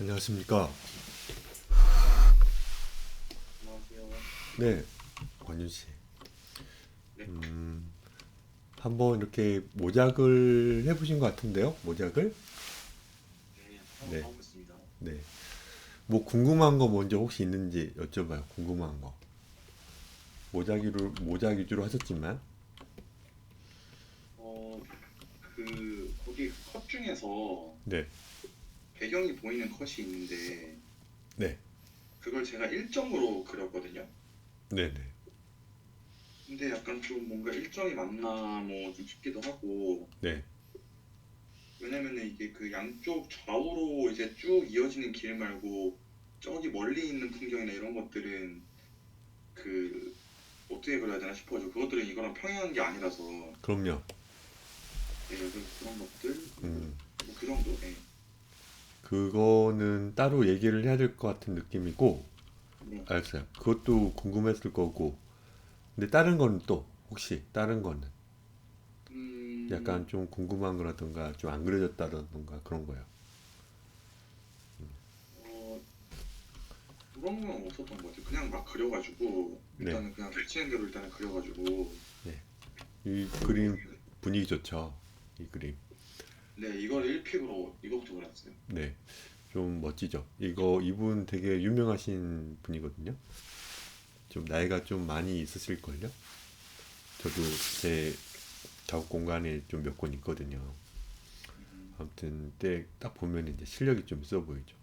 안녕하십니까. 안녕하세요. 네, 권윤 씨. 네, 한번 이렇게 모작을 해보신 것 같은데요? 모작을? 네, 한번 네, 가보겠습니다. 네. 뭐 궁금한 거 먼저 혹시 있는지 여쭤봐요. 궁금한 거. 모작 위주로 하셨지만, 어, 거기 컷 중에서 네, 배경이 보이는 컷이 있는데, 네, 그걸 제가 일정으로 그렸거든요. 네, 네, 근데 약간 좀 뭔가 일정이 맞나, 뭐, 좀 싶기도 하고, 네. 왜냐면은 이게 그 양쪽 좌우로 이제 쭉 이어지는 길 말고, 저기 멀리 있는 풍경이나 이런 것들은 그, 어떻게 그려야 되나 싶어가지고, 그것들은 이거랑 평행한 게 아니라서, 그럼요. 네, 그래서 그런 것들, 그리고 음, 뭐 그 정도, 네. 그거는 따로 얘기를 해야 될 것 같은 느낌이고, 네. 알았어요. 그것도 궁금했을 거고, 근데 다른 건 또, 혹시 다른 거는? 약간 음, 좀 궁금한 거라던가, 좀 안 그려졌다던가 그런 거요. 어, 그런 건 없었던 것 같아요. 그냥 막 그려가지고, 네. 일단은 그냥 겹치는 대로 일단은 그려가지고, 네. 이 그리고, 그림 분위기 좋죠. 이 그림. 네, 이걸 1픽으로 이거부터 그렸어요. 네. 좀 멋지죠. 이분 되게 유명하신 분이거든요. 좀 나이가 좀 많이 있으실걸요? 저도 제 작업 공간에 좀 몇 권 있거든요. 음, 아무튼 때 딱 보면 이제 실력이 좀 있어 보이죠.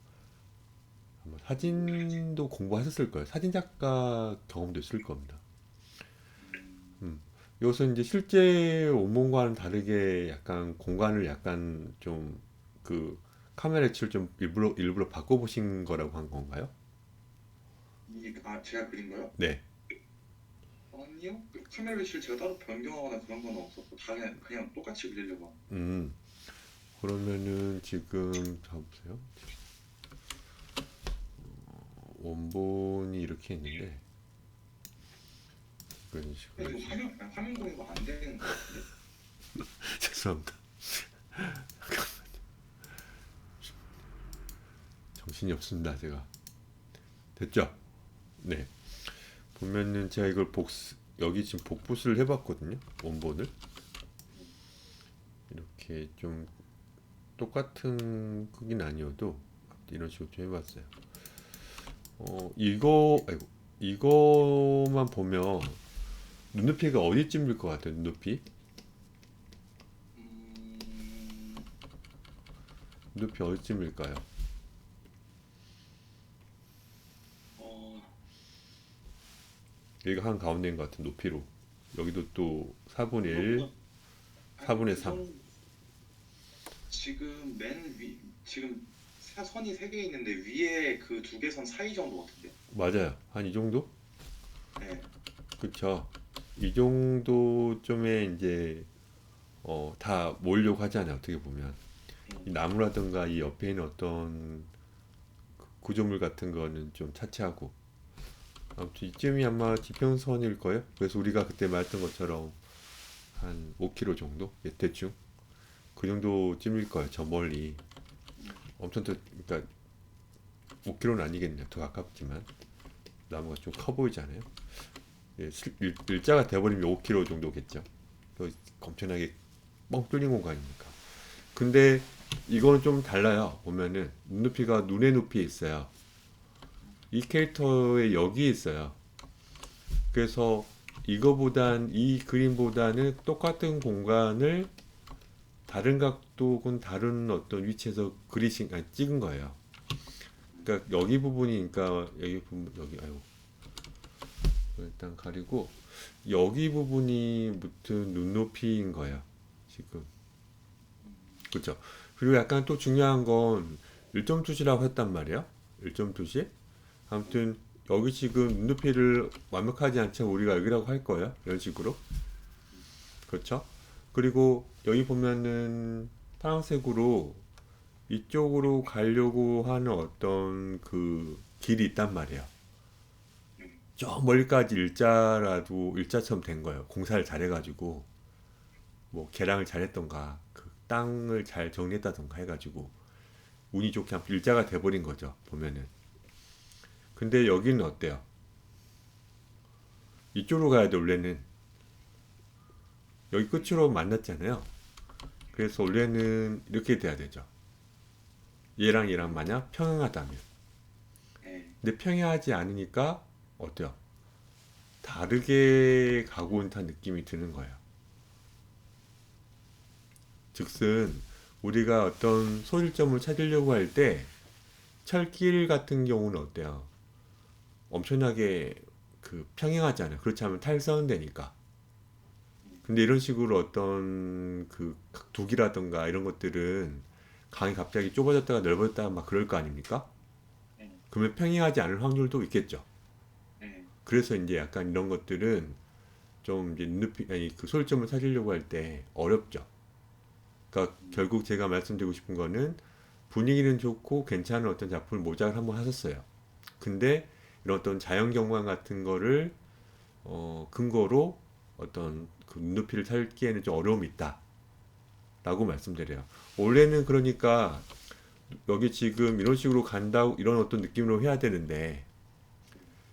아마 사진도 공부하셨을 거예요. 사진 작가 경험도 있을 겁니다. 음, 음. 이것은 이제 실제 원본과는 다르게 약간 공간을 약간 좀 그 카메라 위치를 좀 일부러 바꿔보신 거라고 한 건가요? 제가 그린 거요? 네. 아니요. 그 카메라 위치를 제가 따로 변경하거나 그런 건 없었고, 다 그냥 똑같이 그리려고. 음. 그러면은 지금 잡으세요. 원본이 이렇게 있는데 이런 식으로 이거 화면 공유가 안 되는 것 같은데? 죄송합니다. 정신이 없습니다. 제가 됐죠? 네. 보면은 제가 이걸 여기 지금 복붙을 해봤거든요. 원본을 이렇게 좀 똑같은 크기는 아니어도 이런 식으로 좀 해봤어요. 아이고, 이거만 보면 눈높이가 어디쯤일 것 같아요, 눈높이? 음, 눈높이 어디쯤일까요? 어, 여기가 한 가운데인 것 같은 높이로. 여기도 또 4분의 1, 이거보다, 한 4분의 그 3. 정도, 지금 지금 선이 세 개 있는데 위에 그 두 개 선 사이 정도 같은데? 맞아요. 한 이 정도? 네. 그쵸. 이 정도쯤에 이제, 다 모으려고 하잖아요. 어떻게 보면. 이 음, 나무라든가 이 옆에 있는 어떤 구조물 같은 거는 좀 차치하고. 아무튼 이쯤이 아마 지평선일 거예요. 그래서 우리가 그때 말했던 것처럼 한 5km 정도? 예, 대충. 그 정도쯤일 거예요. 저 멀리. 음, 엄청 더, 그러니까 5km는 아니겠네요. 더 가깝지만. 나무가 좀 커 보이잖아요. 예, 일자가 돼버리면 5km 정도겠죠. 엄청나게 뻥 뚫린 공간이니까. 근데 이거는 좀 달라요. 보면은 눈높이가 눈의 높이에 있어요. 이 캐릭터의 여기에 있어요. 그래서 이 그림보다는 똑같은 공간을 다른 각도 혹은 다른 어떤 위치에서 찍은 거예요. 그러니까 여기 부분이, 그러니까 여기 부분, 여기, 아이고, 일단 가리고, 여기 부분이 무튼 눈높이인 거예요. 지금. 음, 그죠? 그리고 약간 또 중요한 건 1.2시라고 했단 말이에요. 1.2시? 아무튼 여기 지금 눈높이를 완벽하지 않지만 우리가 여기라고 할 거예요. 이런 식으로. 그렇죠? 그리고 여기 보면은 파란색으로 이쪽으로 가려고 하는 어떤 그 길이 있단 말이에요. 음, 저 멀리까지 일자처럼 된 거예요. 공사를 잘해가지고 뭐 개량을 잘했던가 그 땅을 잘 정리했다던가 해가지고 운이 좋게 아무튼 일자가 돼버린 거죠. 보면은. 근데 여기는 어때요? 이쪽으로 가야 돼 원래는. 여기 끝으로 만났잖아요. 그래서 원래는 이렇게 돼야 되죠. 얘랑 얘랑 만약 평행하다면. 네. 근데 평행하지 않으니까 어때요? 다르게 가고 온 듯한 느낌이 드는 거예요. 즉슨 우리가 어떤 소일점을 찾으려고 할 때 철길 같은 경우는 어때요? 엄청나게 그 평행하잖아요. 그렇지 않으면 탈선은 되니까. 근데 이런 식으로 어떤 그 두기라던가 이런 것들은 강이 갑자기 좁아졌다가 넓어졌다가 막 그럴 거 아닙니까? 네. 그러면 평행하지 않을 확률도 있겠죠. 네. 그래서 이제 약간 이런 것들은 좀 이제 눈높이 아니 그 소일점을 찾으려고 할 때 어렵죠. 그러니까 결국 제가 말씀드리고 싶은 거는 분위기는 좋고 괜찮은 어떤 작품을 모작을 한번 하셨어요. 근데 이런 어떤 자연 경관 같은 거를 근거로 어떤 그 눈높이를 찾기에는 좀 어려움이 있다라고 말씀드려요. 원래는 그러니까 여기 지금 이런 식으로 간다고 이런 어떤 느낌으로 해야 되는데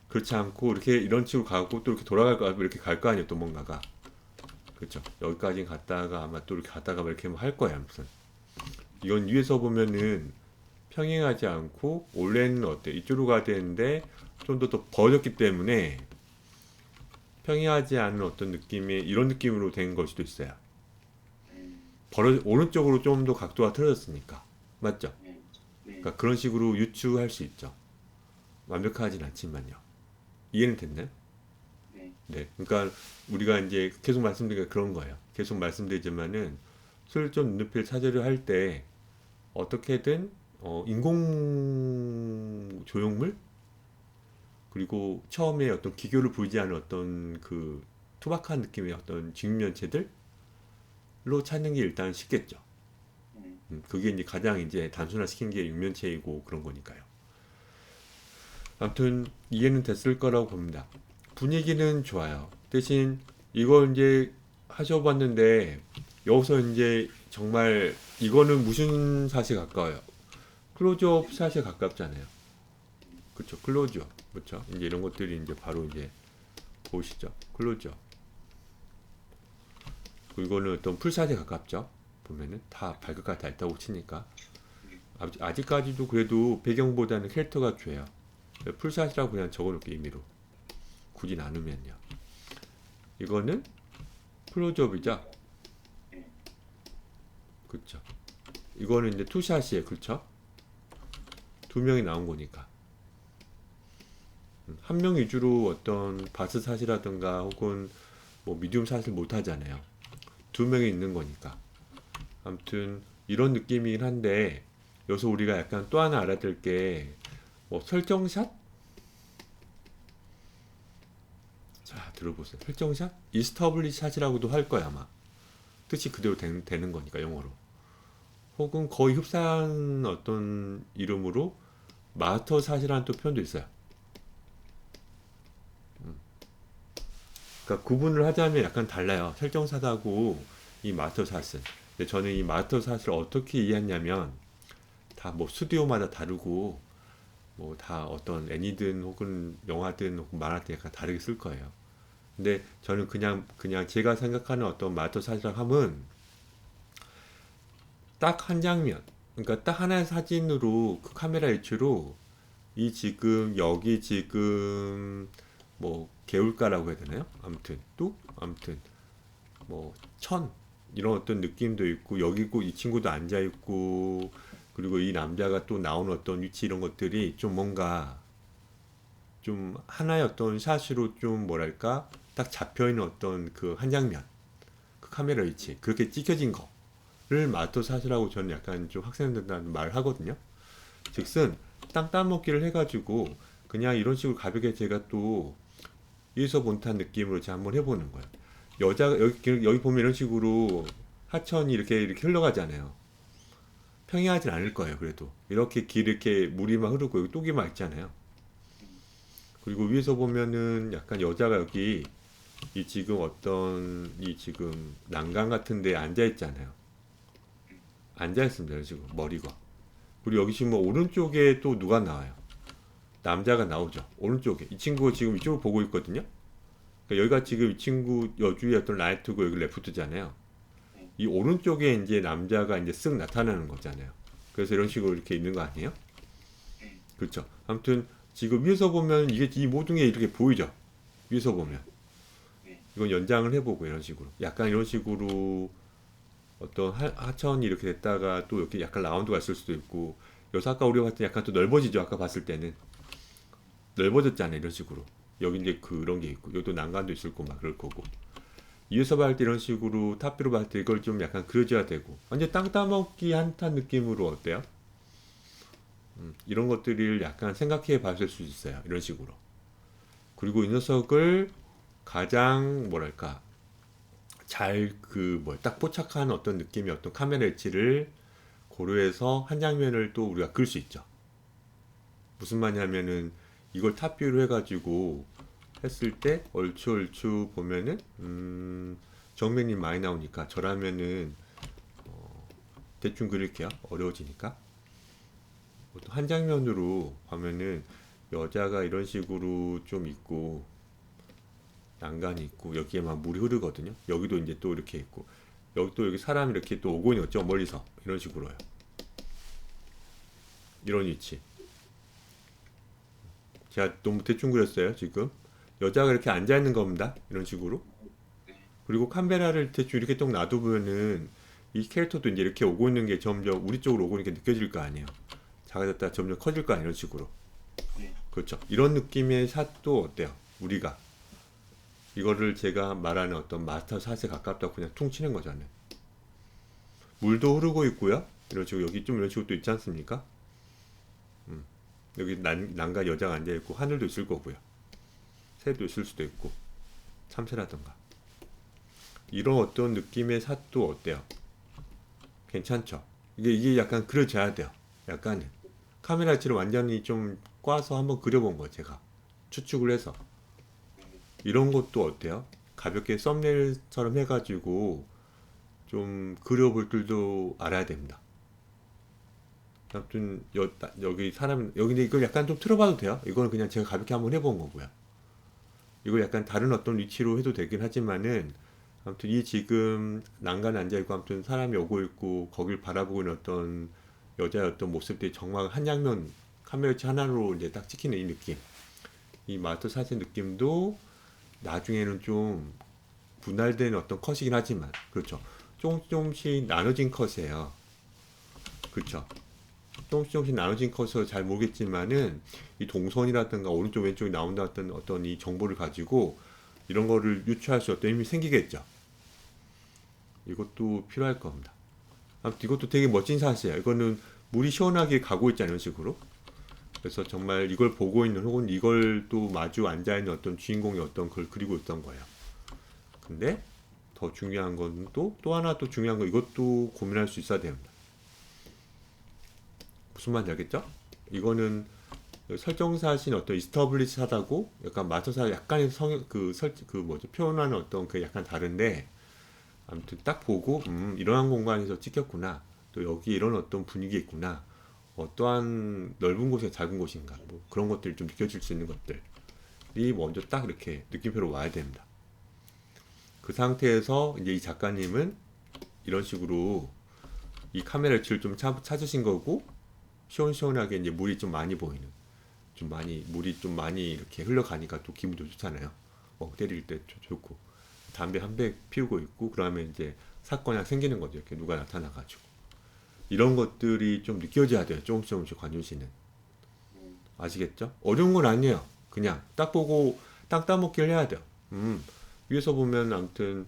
그렇지 않고 이렇게 이런 식으로 가고 또 이렇게 돌아갈 거 이렇게 갈 거 아니에요 또 뭔가가 그렇죠. 여기까지 갔다가 아마 또 이렇게 갔다가 막 이렇게 할 거예요 아무튼 이건 위에서 보면은 평행하지 않고 원래는 어때 이쪽으로 가야 되는데 좀 더 벌어졌기 때문에 평행하지 않은 어떤 느낌의 이런 느낌으로 된 걸 수도 있어요. 오른쪽으로 좀 더 각도가 틀어졌으니까 맞죠? 네. 네. 그러니까 그런 식으로 유추할 수 있죠. 완벽하진 않지만요. 이해는 됐나요? 네. 네. 그러니까 우리가 이제 계속 말씀드리기가 그런 거예요. 계속 말씀드리지만은 소일점 눈높이를 찾으려 할 때 어떻게든 인공 조형물 그리고 처음에 어떤 기교를 부리지 않은 어떤 그 투박한 느낌의 어떤 직면체들로 찾는 게 일단 쉽겠죠. 그게 이제 가장 이제 단순화시킨 게 육면체이고 그런 거니까요. 아무튼 이해는 됐을 거라고 봅니다. 분위기는 좋아요. 대신 이걸 이제 하셔봤는데 여기서 이제 정말 이거는 무슨 샷에 가까워요? 클로즈업 샷에 가깝잖아요. 그렇죠. 클로즈업. 그렇죠. 이제 이런 것들이 이제 바로 이제 보시죠. 클로즈업. 그리고 이거는 어떤 풀샷에 가깝죠. 보면은 다 발끝까지 다 있다고 치니까 아직까지도 그래도 배경보다는 캐릭터가 좋아요. 풀샷이라고 그냥 적어놓을게 임의로 굳이 나누면요. 이거는 클로즈업이죠. 그렇죠. 이거는 이제 투샷이에요. 그렇죠. 두 명이 나온 거니까 한 명 위주로 어떤 바스샷이라든가 혹은 뭐 미디움 샷을 못 하잖아요. 두 명이 있는 거니까. 아무튼 이런 느낌이긴 한데 여기서 우리가 약간 또 하나 알아야 될 게 뭐 설정샷? 자 들어보세요. 설정샷? 이스터블리 샷이라고도 할 거야 아마. 뜻이 그대로 되는 거니까 영어로. 혹은 거의 흡사한 어떤 이름으로 마스터 샷이라는 또 표현도 있어요. 그러니까 구분을 하자면 약간 달라요. 설정샷하고 이 마스터 샷은. 근데 저는 이 마스터 샷을 어떻게 이해했냐면 다 뭐 스튜디오마다 다르고 뭐 다 어떤 애니든 혹은 영화든 혹은 만화든 약간 다르게 쓸 거예요. 근데 저는 그냥 제가 생각하는 어떤 마스터 샷이라고 하면 딱 한 장면, 그러니까 딱 하나의 사진으로 그 카메라 위치로 이 지금 여기 지금 뭐 개울가라고 해야 되나요? 아무튼 뭐 천 이런 어떤 느낌도 있고 여기고 이 친구도 앉아 있고 그리고 이 남자가 또 나오는 어떤 위치 이런 것들이 좀 뭔가 좀 하나의 어떤 샷으로 좀 뭐랄까 딱 잡혀 있는 어떤 그 한 장면 그 카메라 위치 그렇게 찍혀진 거를 마스터 샷이라고 저는 약간 좀 학생들한테 말을 하거든요. 즉슨 땅 따먹기를 해가지고 그냥 이런 식으로 가볍게 제가 또 여기서 본듯한 느낌으로 제가 한번 해보는 거예요. 여자가 여기 보면 이런 식으로 하천이 이렇게 흘러가잖아요. 평이하진 않을 거예요. 그래도 이렇게 길 이렇게 물이 막 흐르고 여기 뚝이 막 있잖아요. 그리고 위에서 보면은 약간 여자가 여기 이 지금 어떤 이 지금 난간 같은 데 앉아 있잖아요. 앉아 있습니다. 지금 머리가. 그리고 여기 지금 뭐 오른쪽에 또 누가 나와요? 남자가 나오죠. 오른쪽에 이 친구가 지금 이쪽을 보고 있거든요. 그러니까 여기가 지금 이 친구 여주의 어떤 라이트고 여기 레프트잖아요. 이 오른쪽에 이제 남자가 이제 쓱 나타나는 거잖아요. 그래서 이런 식으로 이렇게 있는 거 아니에요? 네. 그렇죠. 아무튼 지금 위에서 보면 이게 이 모든 게 이렇게 보이죠. 위에서 보면 네. 이건 연장을 해보고 이런 식으로 약간 이런 식으로 어떤 하천이 이렇게 됐다가 또 이렇게 약간 라운드가 있을 수도 있고 여기서 아까 우리가 봤을 때 약간 또 넓어지죠. 아까 봤을 때는 넓어졌잖아요. 이런 식으로 여기 이제 그런 게 있고 여기도 난간도 있을 거고 막 그럴 거고 위에서 봤을 때 이런 식으로 탑뷰로 봤을 때 이걸 좀 약간 그려줘야 되고 완전 땅 따먹기 한탄 느낌으로 어때요? 이런 것들을 약간 생각해 봤을 수 있어요. 이런 식으로. 그리고 이 녀석을 가장 뭐랄까 잘 그 뭐 딱 포착한 어떤 느낌의 어떤 카메라 위치를 고려해서 한 장면을 또 우리가 그릴 수 있죠. 무슨 말이냐면은 이걸 탑뷰로 해가지고 했을 때 얼추 보면은 정면이 많이 나오니까 저라면은 대충 그릴게요. 어려워지니까. 보통 한 장면으로 하면은 여자가 이런 식으로 좀 있고 난간이 있고 여기에 막 물이 흐르거든요. 여기도 이제 또 이렇게 있고 여기 또 여기 사람이 이렇게 또 오고 있죠. 멀리서 이런 식으로요. 이런 위치. 제가 너무 대충 그렸어요. 지금 여자가 이렇게 앉아 있는 겁니다. 이런 식으로. 그리고 카메라를 대충 이렇게 딱 놔두면은 이 캐릭터도 이제 이렇게 오고 있는 게 점점 우리 쪽으로 오고 있는 게 느껴질 거 아니에요. 작아졌다 점점 커질 거 아니에요. 이런 식으로. 네. 그렇죠. 이런 느낌의 샷도 어때요? 우리가 이거를 제가 말하는 어떤 마스터 샷에 가깝다고 그냥 퉁 치는 거잖아요. 물도 흐르고 있고요. 이런 식으로 여기 좀 이런 식으로 또 있지 않습니까? 여기 난간 여자가 앉아 있고 하늘도 있을 거고요. 새도 있을 수도 있고 참새라던가 이런 어떤 느낌의 샷도 어때요? 괜찮죠? 이게 약간 그려져야 돼요. 약간은 카메라 위치를 완전히 좀 꽈서 한번 그려본 거 제가 추측을 해서 이런 것도 어때요? 가볍게 썸네일처럼 해가지고 좀 그려볼 줄도 알아야 됩니다. 아무튼 여기 사람 여기 이걸 약간 좀 틀어봐도 돼요. 이거는 그냥 제가 가볍게 한번 해본 거고요. 이걸 약간 다른 어떤 위치로 해도 되긴 하지만은 아무튼 이 지금 난간에 앉아 있고 아무튼 사람이 오고 있고 거길 바라보고 있는 어떤 여자의 어떤 모습들이 정말 한 장면 카메라 위치 하나로 이제 딱 찍히는 이 느낌. 이 마스터 샷의 느낌도 나중에는 좀 분할된 어떤 컷이긴 하지만 그렇죠. 조금씩 나눠진 컷이에요. 그렇죠. 조금씩 나눠진 컷으로 잘 모르겠지만은 이 동선이라든가 오른쪽 왼쪽에 나온다 어떤 이 정보를 가지고 이런 거를 유추할 수 어떤 힘이 생기겠죠. 이것도 필요할 겁니다. 아무튼 이것도 되게 멋진 샷이에요. 이거는 물이 시원하게 가고 있잖아요. 이런 식으로. 그래서 정말 이걸 보고 있는 혹은 이걸 또 마주 앉아 있는 어떤 주인공이 어떤 걸 그리고 있던 거예요. 근데 더 중요한 건 또 하나 또 중요한 거 이것도 고민할 수 있어야 됩니다. 무슨 말인지 알겠죠? 이거는 설정사신 어떤 이스터블리시 하다고 약간 마스터사 약간의 성형 그 뭐죠 표현하는 어떤 그 약간 다른데 아무튼 딱 보고 이러한 공간에서 찍혔구나 또 여기 이런 어떤 분위기 있구나 어떠한 넓은 곳에 작은 곳인가 뭐 그런 것들이 좀 느껴질 수 있는 것들이 먼저 딱 이렇게 느낌표로 와야 됩니다. 그 상태에서 이제 이 작가님은 이런 식으로 이 카메라 위치를 좀 찾으신 거고 시원시원하게 이제 물이 좀 많이 보이는 물이 좀 많이 이렇게 흘러가니까 또 기분도 좋잖아요. 때릴 때 좋고 담배 한 배 피우고 있고 그러면 이제 사건이 생기는 거죠. 이렇게 누가 나타나가지고 이런 것들이 좀 느껴져야 돼요. 조금씩 관주시는 아시겠죠? 어려운 건 아니에요. 그냥 딱 보고 땅 따먹기를 해야 돼요. 위에서 보면 아무튼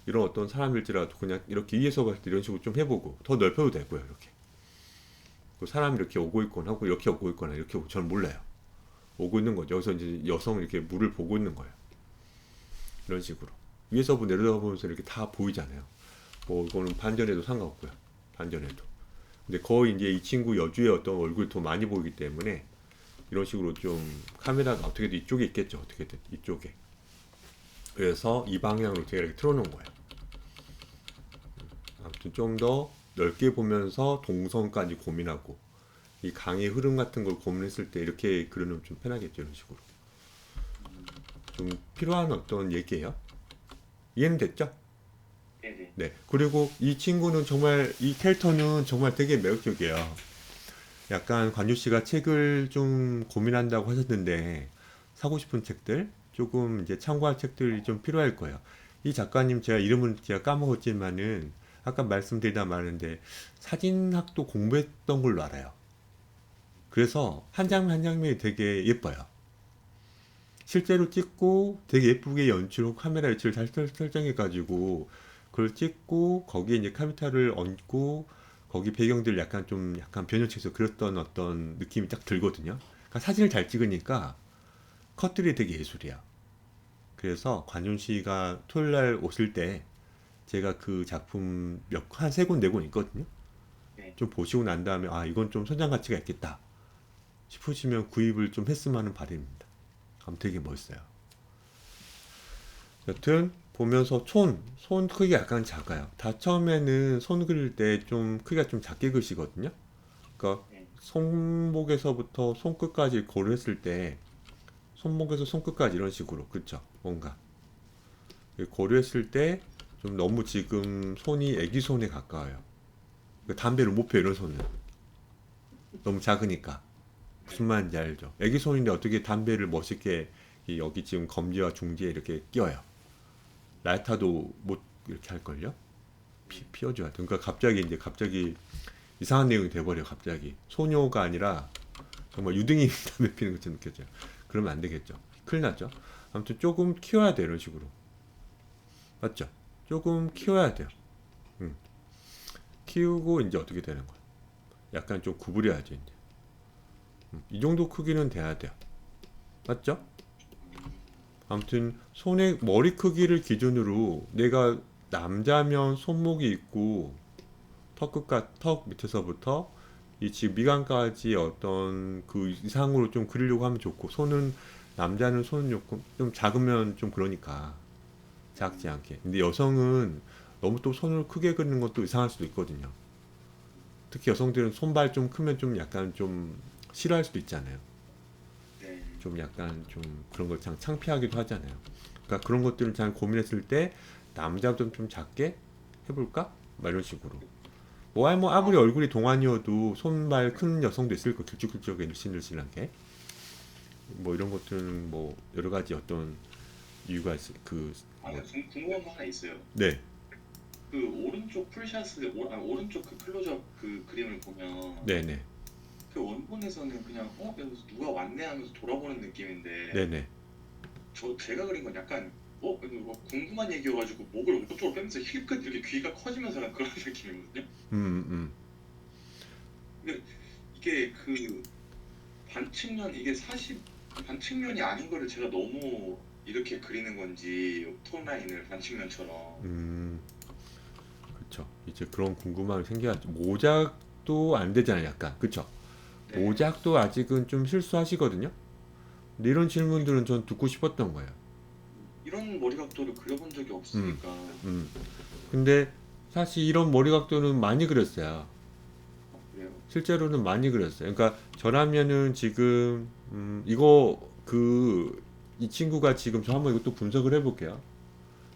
이런 어떤 사람일지라도 그냥 이렇게 위에서 봤을 때 이런 식으로 좀 해보고 더 넓혀도 되고요. 이렇게 사람이 이렇게 오고 있거나 하고 이렇게 오고 있거나 이렇게 저는 몰라요. 오고 있는 거죠. 여기서 이제 여성이 이렇게 물을 보고 있는 거예요. 이런 식으로 위에서 내려다 보면서 이렇게 다 보이잖아요. 뭐 이거는 반전에도 상관없고요. 반전에도. 근데 거의 이제 이 친구 여주의 어떤 얼굴이 더 많이 보이기 때문에 이런 식으로 좀 카메라가 어떻게든 이쪽에 있겠죠. 어떻게든 이쪽에. 그래서 이 방향으로 제가 이렇게 틀어놓은 거예요. 아무튼 좀 더 넓게 보면서 동선까지 고민하고 이 강의 흐름 같은 걸 고민했을 때 이렇게 그려놓으면 좀 편하겠죠. 이런 식으로. 좀 필요한 어떤 얘기예요. 이해는 됐죠? 네네. 네. 그리고 이 친구는 정말, 이 캐릭터는 정말 되게 매력적이에요. 약간 관유 씨가 책을 좀 고민한다고 하셨는데, 사고 싶은 책들, 조금 이제 참고할 책들이 좀 필요할 거예요. 이 작가님 제가 이름은 제가 까먹었지만은, 아까 말씀드리다 말했는데, 사진학도 공부했던 걸로 알아요. 그래서 한 장면 한 장면이 되게 예뻐요. 실제로 찍고 되게 예쁘게 연출, 카메라 위치를 잘 설정해가지고 그걸 찍고 거기에 이제 카메라를 얹고 거기 배경들 약간 좀 약간 변형해서 그렸던 어떤 느낌이 딱 들거든요. 그러니까 사진을 잘 찍으니까 컷들이 되게 예술이야. 그래서 관윤 씨가 토요일 날 오실 때 제가 그 작품 한 세 권, 네 권 있거든요. 네. 좀 보시고 난 다음에 아, 이건 좀 선장 가치가 있겠다 싶으시면 구입을 좀 했으면 하는 바람입니다. 되게 멋있어요. 여튼 보면서 손 크기가 약간 작아요. 다 처음에는 손 그릴 때 좀 크기가 좀 작게 그리시거든요. 그러니까 네. 손목에서부터 손끝까지 고려했을 때 손목에서 손끝까지 이런 식으로 그렇죠. 뭔가 고려했을 때 좀 너무 지금 손이 애기 손에 가까워요. 그러니까 담배를 못 펴요. 이런 손은 너무 작으니까. 무슨 말인지 알죠? 애기 손인데 어떻게 담배를 멋있게 여기 지금 검지와 중지에 이렇게 끼워요. 라이터도 못 이렇게 할걸요? 피워줘야 돼. 그러니까 갑자기 이상한 내용이 돼버려. 갑자기 소녀가 아니라 정말 유등이 담배 피는 것처럼 느껴져요. 그러면 안 되겠죠. 큰일 났죠. 아무튼 조금 키워야 돼. 이런 식으로. 맞죠? 조금 키워야 돼요. 키우고 이제 어떻게 되는 거야? 약간 좀 구부려야죠. 이제. 이 정도 크기는 돼야 돼요. 맞죠? 아무튼 손의 머리 크기를 기준으로 내가 남자면 손목이 있고 턱 밑에서부터 이 지금 미간까지 어떤 그 이상으로 좀 그리려고 하면 좋고 손은 남자는 손은 조금 좀 작으면 좀 그러니까 작지 않게. 근데 여성은 너무 또 손을 크게 그리는 것도 이상할 수도 있거든요. 특히 여성들은 손발 좀 크면 좀 약간 좀 싫어할 수도 있잖아요. 네. 좀 약간 좀 그런 걸 참 창피하기도 하잖아요. 그러니까 그런 것들을 잘 고민했을 때 남자도 좀 작게 해볼까? 막 이런 식으로. 뭐 아무리 얼굴이 동안이어도 손발 큰 여성도 있을 거 길쭉길쭉하게 늘씬늘씬하게. 뭐 이런 것들은 뭐 여러 가지 어떤 이유가 아, 궁금한 거 하나 있어요. 네, 그 오른쪽 풀샷을 오른쪽 그 클로즈업 그 그림을 보면 네네, 그 원본에서는 그냥 여기서 누가 왔네 하면서 돌아보는 느낌인데 네네. 제가 그린 건 약간 이거 뭐 궁금한 얘기여가지고 목을 오른쪽으로 빼면서 힐끗 이렇게 귀가 커지면서 약간 그런 느낌이거든요. 음. 근데 이게 그 반측면 이게 사실 반측면이 아닌 거를 제가 너무 이렇게 그리는 건지 톤 라인을 반측면처럼. 그쵸. 이제 그런 궁금함이 생겨가지고 모작도 안 되잖아요, 약간. 그쵸? 네. 모작도 아직은 좀 실수하시거든요. 근데 이런 질문들은 전 듣고 싶었던 거예요. 이런 머리 각도를 그려본 적이 없으니까. 음. 근데 사실 이런 머리 각도는 많이 그렸어요. 그래요. 실제로는 많이 그렸어요. 그러니까 저라면은 지금 이 친구가 지금 저 한번 이것도 분석을 해볼게요.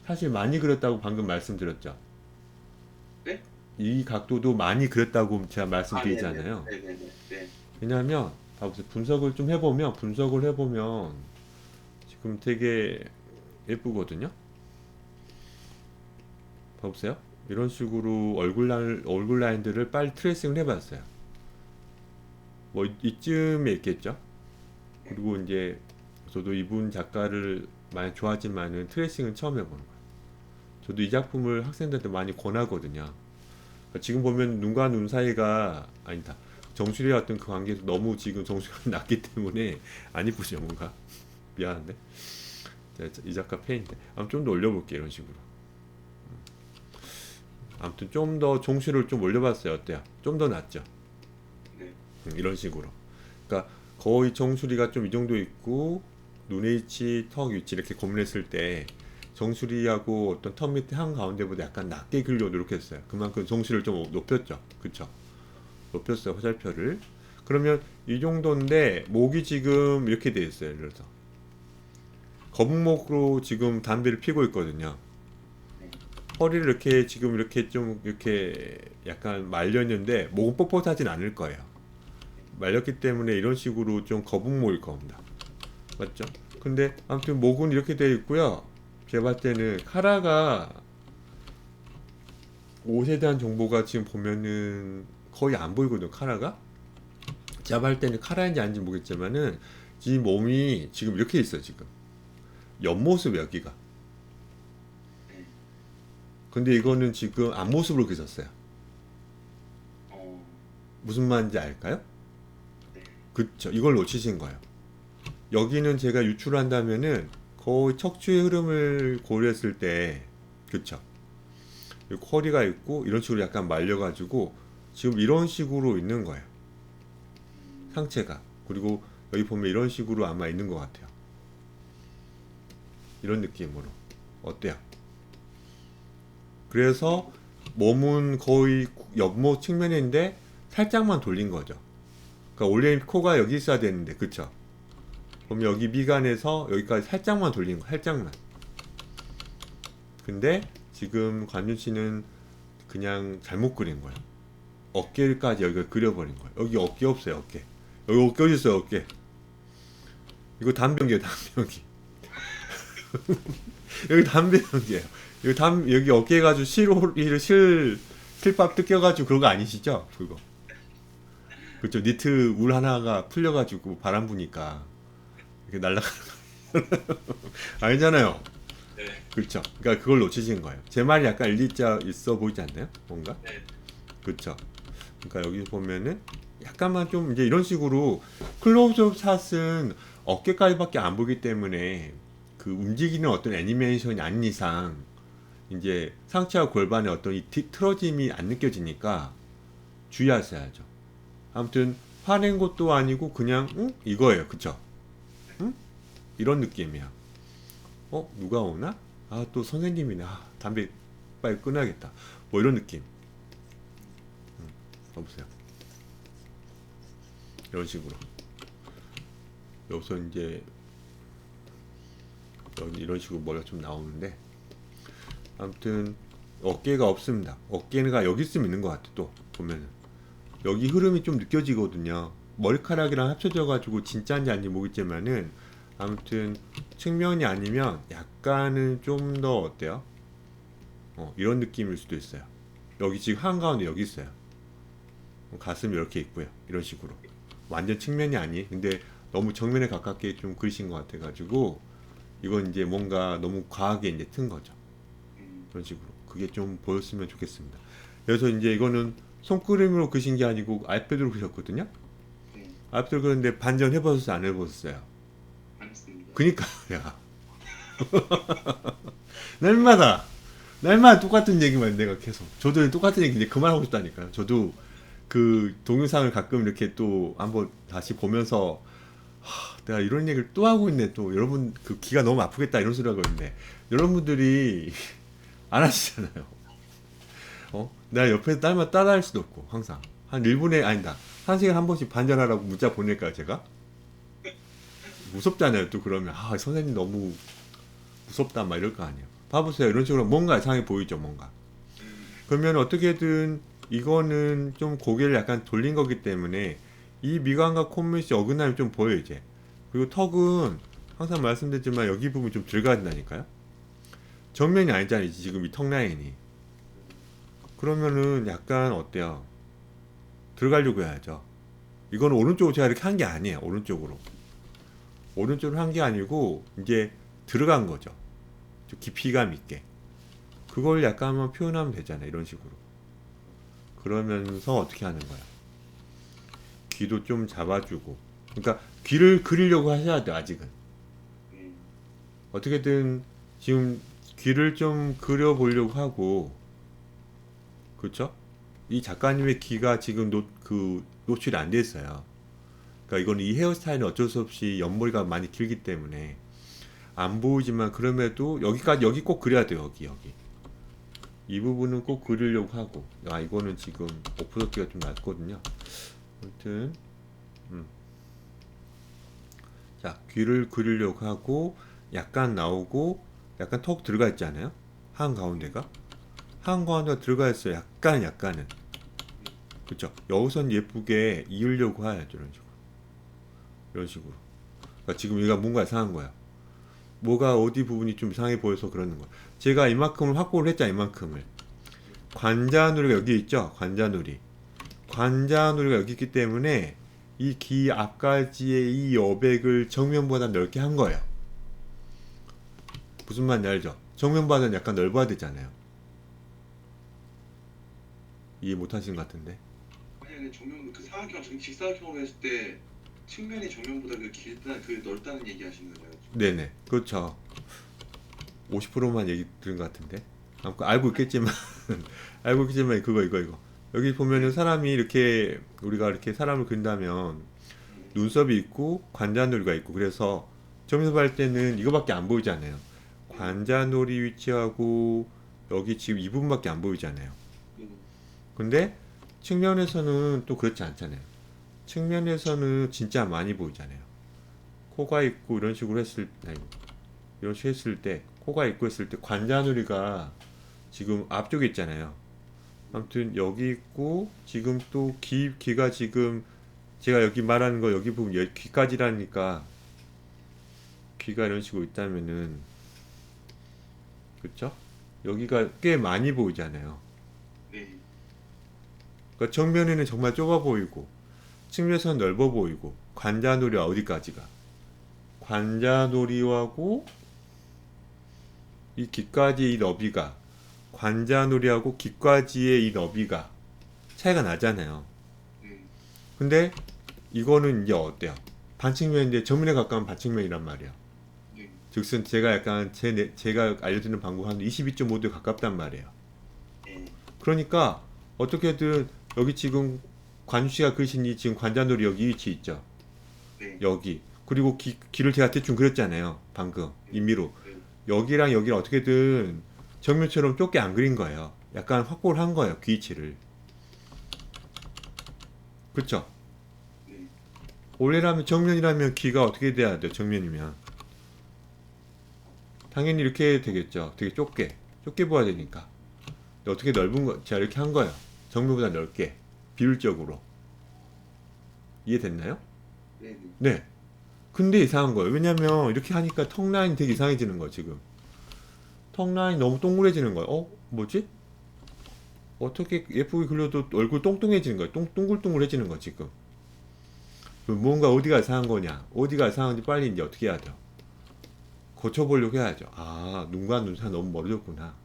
사실 많이 그렸다고 방금 말씀드렸죠. 네? 이 각도도 많이 그렸다고 제가 네네. 말씀드리잖아요. 네네네. 네. 왜냐하면 봐보세요. 분석을 해보면 지금 되게 예쁘거든요. 봐보세요. 이런 식으로 얼굴 라인들을 빨리 트레이싱을 해봤어요. 뭐 이쯤에 있겠죠. 그리고 이제 저도 이분 작가를 많이 좋아하지만은 트레이싱은 처음 해보는 거예요. 저도 이 작품을 학생들한테 많이 권하거든요. 그러니까 지금 보면 눈과 눈 사이가 아니다. 정수리와 같은 그 관계에서 너무 지금 정수리가 낮기 때문에 안 이쁘죠 뭔가. 미안한데. 이 작가 팬인데. 아무튼 좀 더 올려볼게요 이런 식으로. 아무튼 좀 더 정수리를 좀 올려봤어요. 어때요? 좀 더 낫죠? 네. 이런 식으로. 그러니까 거의 정수리가 좀 이 정도 있고 눈의 위치, 턱 위치 이렇게 고민했을 때 정수리하고 어떤 턱 밑에 한 가운데보다 약간 낮게 그리려고 노력했어요. 그만큼 정수리를 좀 높였죠. 그쵸? 높였어요. 화살표를. 그러면 이 정도인데 목이 지금 이렇게 돼 있어요. 예를 들어서 거북목으로 지금 담배를 피고 있거든요. 네. 허리를 이렇게 지금 이렇게 좀 이렇게 약간 말렸는데 목은 뻣뻣하진 않을 거예요. 말렸기 때문에 이런 식으로 좀 거북목일 겁니다. 맞죠? 근데 아무튼 목은 이렇게 되어 있고요. 제가 봤을 때는 카라가 옷에 대한 정보가 지금 보면은 거의 안 보이거든요. 카라가. 제가 봤을 때는 카라인지 아닌지 모르겠지만은 이 몸이 지금 이렇게 있어요. 지금 옆모습 여기가. 네. 근데 이거는 지금 앞모습으로 그렸어요. 어, 무슨 말인지 알까요? 네. 그쵸. 이걸 놓치신 거예요. 여기는 제가 유출한다면은 거의 척추의 흐름을 고려했을 때, 그쵸. 여기 허리가 있고 이런 식으로 약간 말려가지고 지금 이런 식으로 있는 거예요. 상체가. 그리고 여기 보면 이런 식으로 아마 있는 것 같아요. 이런 느낌으로. 어때요? 그래서 몸은 거의 옆모 측면인데 살짝만 돌린 거죠. 그러니까 원래 코가 여기 있어야 되는데, 그쵸? 그럼 여기 미간에서 여기까지 살짝만 돌린 거, 살짝만. 근데 지금 관준 씨는 그냥 잘못 그린 거예요. 어깨까지 여기가 그려버린 거예요. 여기 어깨 없어요, 어깨. 여기 어깨 어디 있어요, 어깨. 이거 담배연기예요, 담배연기. 여기 담배연기예요. 여기 어깨에 가지고 실밥 뜯겨가지고 그런 거 아니시죠? 그거. 그쵸. 니트 울 하나가 풀려가지고 바람 부니까 이렇게 날아가는 거 아니잖아요. 네. 그쵸. 그러니까 그걸 놓치신 거예요. 제 말이 약간 일리자 있어 보이지 않나요? 뭔가? 네. 그쵸. 그러니까 여기 보면은 약간만 좀 이제 이런 식으로 클로즈업 샷은 어깨까지밖에 안 보기 때문에 그 움직이는 어떤 애니메이션이 아닌 이상 이제 상체와 골반의 어떤 이 틀어짐이 안 느껴지니까 주의하셔야죠. 아무튼 화낸 것도 아니고 그냥 이거예요. 그쵸? 응? 이런 느낌이야. 누가 오나? 아, 또 선생님이네. 아, 담배 빨리 끊어야겠다. 뭐 이런 느낌. 봐보세요. 이런 식으로. 여기서 이제 이런 식으로 머리가 좀 나오는데 아무튼 어깨가 없습니다. 어깨가 여기 있으면 있는 것 같아. 또 보면은 여기 흐름이 좀 느껴지거든요. 머리카락이랑 합쳐져 가지고 진짜인지 아닌지 모르겠지만은 아무튼 측면이 아니면 약간은 좀 더 어때요? 이런 느낌일 수도 있어요. 여기 지금 한가운데 여기 있어요. 가슴이 이렇게 있고요. 이런 식으로 완전 측면이 아니. 근데 너무 정면에 가깝게 좀 그리신 것 같아가지고 이건 이제 뭔가 너무 과하게 이제 튼 거죠. 이런 식으로 그게 좀 보였으면 좋겠습니다. 그래서 이제 이거는 손그림으로 그리신 게 아니고 아이패드로 그리셨거든요. 네. 아이패드로 그렸는데 반전 해보셨어요? 안 해보셨어요? 안 했습니다. 그니까 야 날마다 똑같은 얘기만 내가 계속 저도 똑같은 얘기 이제 그만하고 싶다니까요. 저도 그 동영상을 가끔 이렇게 또 한번 다시 보면서 내가 이런 얘기를 또 하고 있네. 또 여러분 그 귀가 너무 아프겠다 이런 소리 하고 있네. 여러분들이 안 하시잖아요. 내가 옆에서 딸만 따라할 수도 없고 항상 한 1분에 아니다 1시간 한 번씩 반전하라고 문자 보낼까요 제가? 무섭잖아요. 또 그러면 선생님 너무 무섭다 막 이럴 거 아니에요. 봐보세요. 이런 식으로 뭔가 이상해 보이죠. 뭔가. 그러면 어떻게든 이거는 좀 고개를 약간 돌린 거기 때문에 이 미간과 콧밑이 어긋남이 좀 보여 이제. 그리고 턱은 항상 말씀드렸지만 여기 부분 좀 들어가야 된다니까요. 정면이 아니잖아요. 지금 이 턱 라인이. 그러면은 약간 어때요? 들어가려고 해야죠. 이거는 오른쪽으로 제가 이렇게 한 게 아니에요. 오른쪽으로 한 게 아니고 이제 들어간 거죠. 좀 깊이감 있게. 그걸 약간 한번 표현하면 되잖아요. 이런 식으로. 그러면서 어떻게 하는 거야? 귀도 좀 잡아주고. 그러니까 귀를 그리려고 하셔야 돼요. 아직은. 어떻게든 지금 귀를 좀 그려보려고 하고, 그렇죠? 이 작가님의 귀가 지금 노출이 안 돼 있어요. 그러니까 이거는 이 헤어스타일은 어쩔 수 없이 옆머리가 많이 길기 때문에 안 보이지만 그럼에도 여기까지 여기 꼭 그려야 돼요. 여기 이 부분은 꼭 그리려고 하고 이거는 지금 오프더기가 좀 낮거든요. 아무튼 자, 귀를 그리려고 하고 약간 나오고 약간 턱 들어가 있잖아요. 한가운데가 들어가 있어요. 약간은. 그쵸? 여기선 예쁘게 이으려고 해야죠. 이런 식으로. 그러니까 지금 얘가 뭔가 이상한 거야. 뭐가 어디 부분이 좀 이상해 보여서 그러는 거야. 제가 이만큼을 확보를 했잖아. 이만큼을. 관자놀이가 여기 있죠. 관자놀이가 여기 있기 때문에 이 귀 앞가지의 이 여백을 정면보다 넓게 한 거예요. 무슨 말인지 알죠? 정면보다는 약간 넓어야 되잖아요. 이해 못 하신 것 같은데. 아니 정면 그 사각형 직사각형으로 했을 때 측면이 정면보다 그 길다 그 넓다는 얘기 하시는 거예요. 네네. 그렇죠. 50%만 얘기 들은 것 같은데. 아무튼 알고 있겠지만, 이거. 여기 보면은 사람이 이렇게, 우리가 이렇게 사람을 그린다면, 눈썹이 있고, 관자놀이가 있고, 그래서 점에서 봤을 때는 이거밖에 안 보이잖아요. 관자놀이 위치하고, 여기 지금 이 부분밖에 안 보이잖아요. 근데, 측면에서는 또 그렇지 않잖아요. 측면에서는 진짜 많이 보이잖아요. 코가 있고, 이런 식으로 했을 때, 코가 있고 했을 때, 관자놀이가 지금 앞쪽에 있잖아요. 아무튼 여기 있고 지금 또 귀가 지금 제가 여기 말하는 거 여기 부분 귀까지라니까 귀가 이런 식으로 있다면은 그쵸? 여기가 꽤 많이 보이잖아요. 네. 그러니까 정면에는 정말 좁아 보이고 측면에서는 넓어 보이고 관자놀이와 어디까지가 관자놀이하고 이 귀까지 이 너비가 관자놀이하고 귀까지의 이 너비가 차이가 나잖아요. 근데 이거는 이제 어때요? 반측면인데 정면에 가까운 반측면이란 말이에요. 네. 즉슨 제가 약간 제가 알려드리는 방법 한 22.5도에 가깝단 말이에요. 네. 그러니까 어떻게든 여기 지금 관주 씨가 그리신 이 지금 관자놀이 여기 위치 있죠. 네. 여기 그리고 귀를 제가 대충 그렸잖아요. 방금 임의로 네. 여기랑 여기랑 어떻게든 정면처럼 좁게 안 그린 거예요. 약간 확보를 한 거예요. 귀 위치를. 그쵸? 네. 원래라면 정면이라면 귀가 어떻게 돼야 돼요? 정면이면 당연히 이렇게 되겠죠. 되게 좁게 보아야 되니까. 근데 어떻게 넓은 거 제가 이렇게 한 거예요. 정면보다 넓게 비율적으로. 이해됐나요? 네. 네. 근데 이상한 거예요. 왜냐면 이렇게 하니까 턱 라인이 되게 이상해지는 거예요. 지금 턱 라인이 너무 동그래지는 거예요. 뭐지? 어떻게 예쁘게 그려도 얼굴 똥똥해지는 거예요. 둥글둥글해지는 거 지금. 뭔가 어디가 이상한 거냐? 어디가 이상한지 빨리 이제 어떻게 해야 돼요? 고쳐보려고 해야죠. 아, 눈과 눈 사이 너무 멀어졌구나.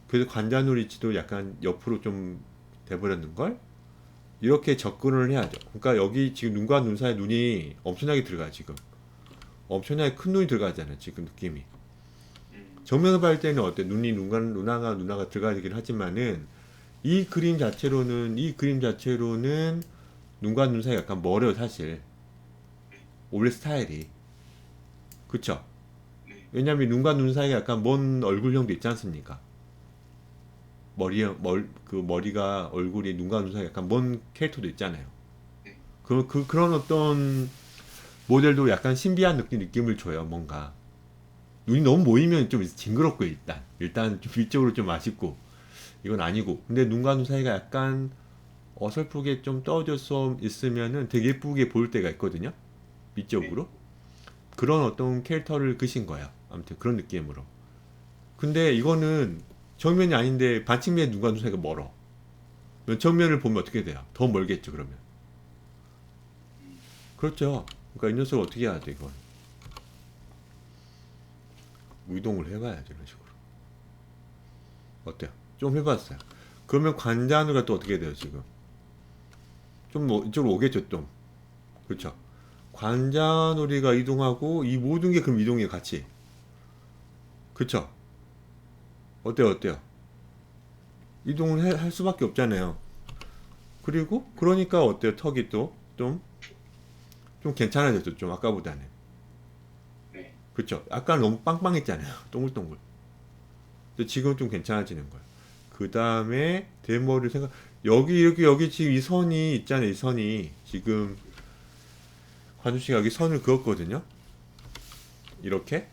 그래서 관자놀이치도 약간 옆으로 좀 돼버렸는걸? 이렇게 접근을 해야죠. 그러니까 여기 지금 눈과 눈 사이 눈이 엄청나게 들어가요, 지금. 엄청나게 큰 눈이 들어가잖아요, 지금 느낌이. 정면을 봤을 때는 어때? 누나가 들어가긴 하지만은, 이 그림 자체로는 눈과 눈 사이가 약간 멀어요, 사실. 원래 스타일이. 그쵸? 네. 왜냐면 눈과 눈 사이가 약간 먼 얼굴형도 있지 않습니까? 머리가 얼굴이 눈과 눈 사이가 약간 먼 캐릭터도 있잖아요. 네. 그런 어떤 모델도 약간 신비한 느낌을 줘요, 뭔가. 눈이 너무 모이면 좀 징그럽고, 일단 좀 위쪽으로 좀 아쉽고, 이건 아니고. 근데 눈과 눈 사이가 약간 어설프게 좀 떨어져서 있으면은 되게 예쁘게 보일 때가 있거든요. 위쪽으로. 그런 어떤 캐릭터를 그신 거야. 아무튼 그런 느낌으로. 근데 이거는 정면이 아닌데 반측면에 눈과 눈 사이가 멀어. 그럼 정면을 보면 어떻게 돼요? 더 멀겠죠, 그러면. 그렇죠. 그러니까 이 녀석을 어떻게 해야 돼, 이건. 이동을 해봐야죠, 이런 식으로. 어때요? 좀 해봤어요. 그러면 관자놀이가 또 어떻게 돼요, 지금? 좀 이쪽으로 오겠죠, 좀. 그렇죠. 관자놀이가 이동하고 이 모든 게 그럼 이동해 같이. 그쵸? 어때요? 이동을 할 수밖에 없잖아요. 그리고 그러니까 어때요? 턱이 또 좀 괜찮아졌죠, 좀 아까보다는. 네. 그쵸? 아까 너무 빵빵했잖아요. 동글동글. 근데 지금 좀 괜찮아지는 거예요. 그 다음에 대머리를 여기 지금 이 선이 있잖아요. 이 선이 지금 관우 씨가 여기 선을 그었거든요. 이렇게.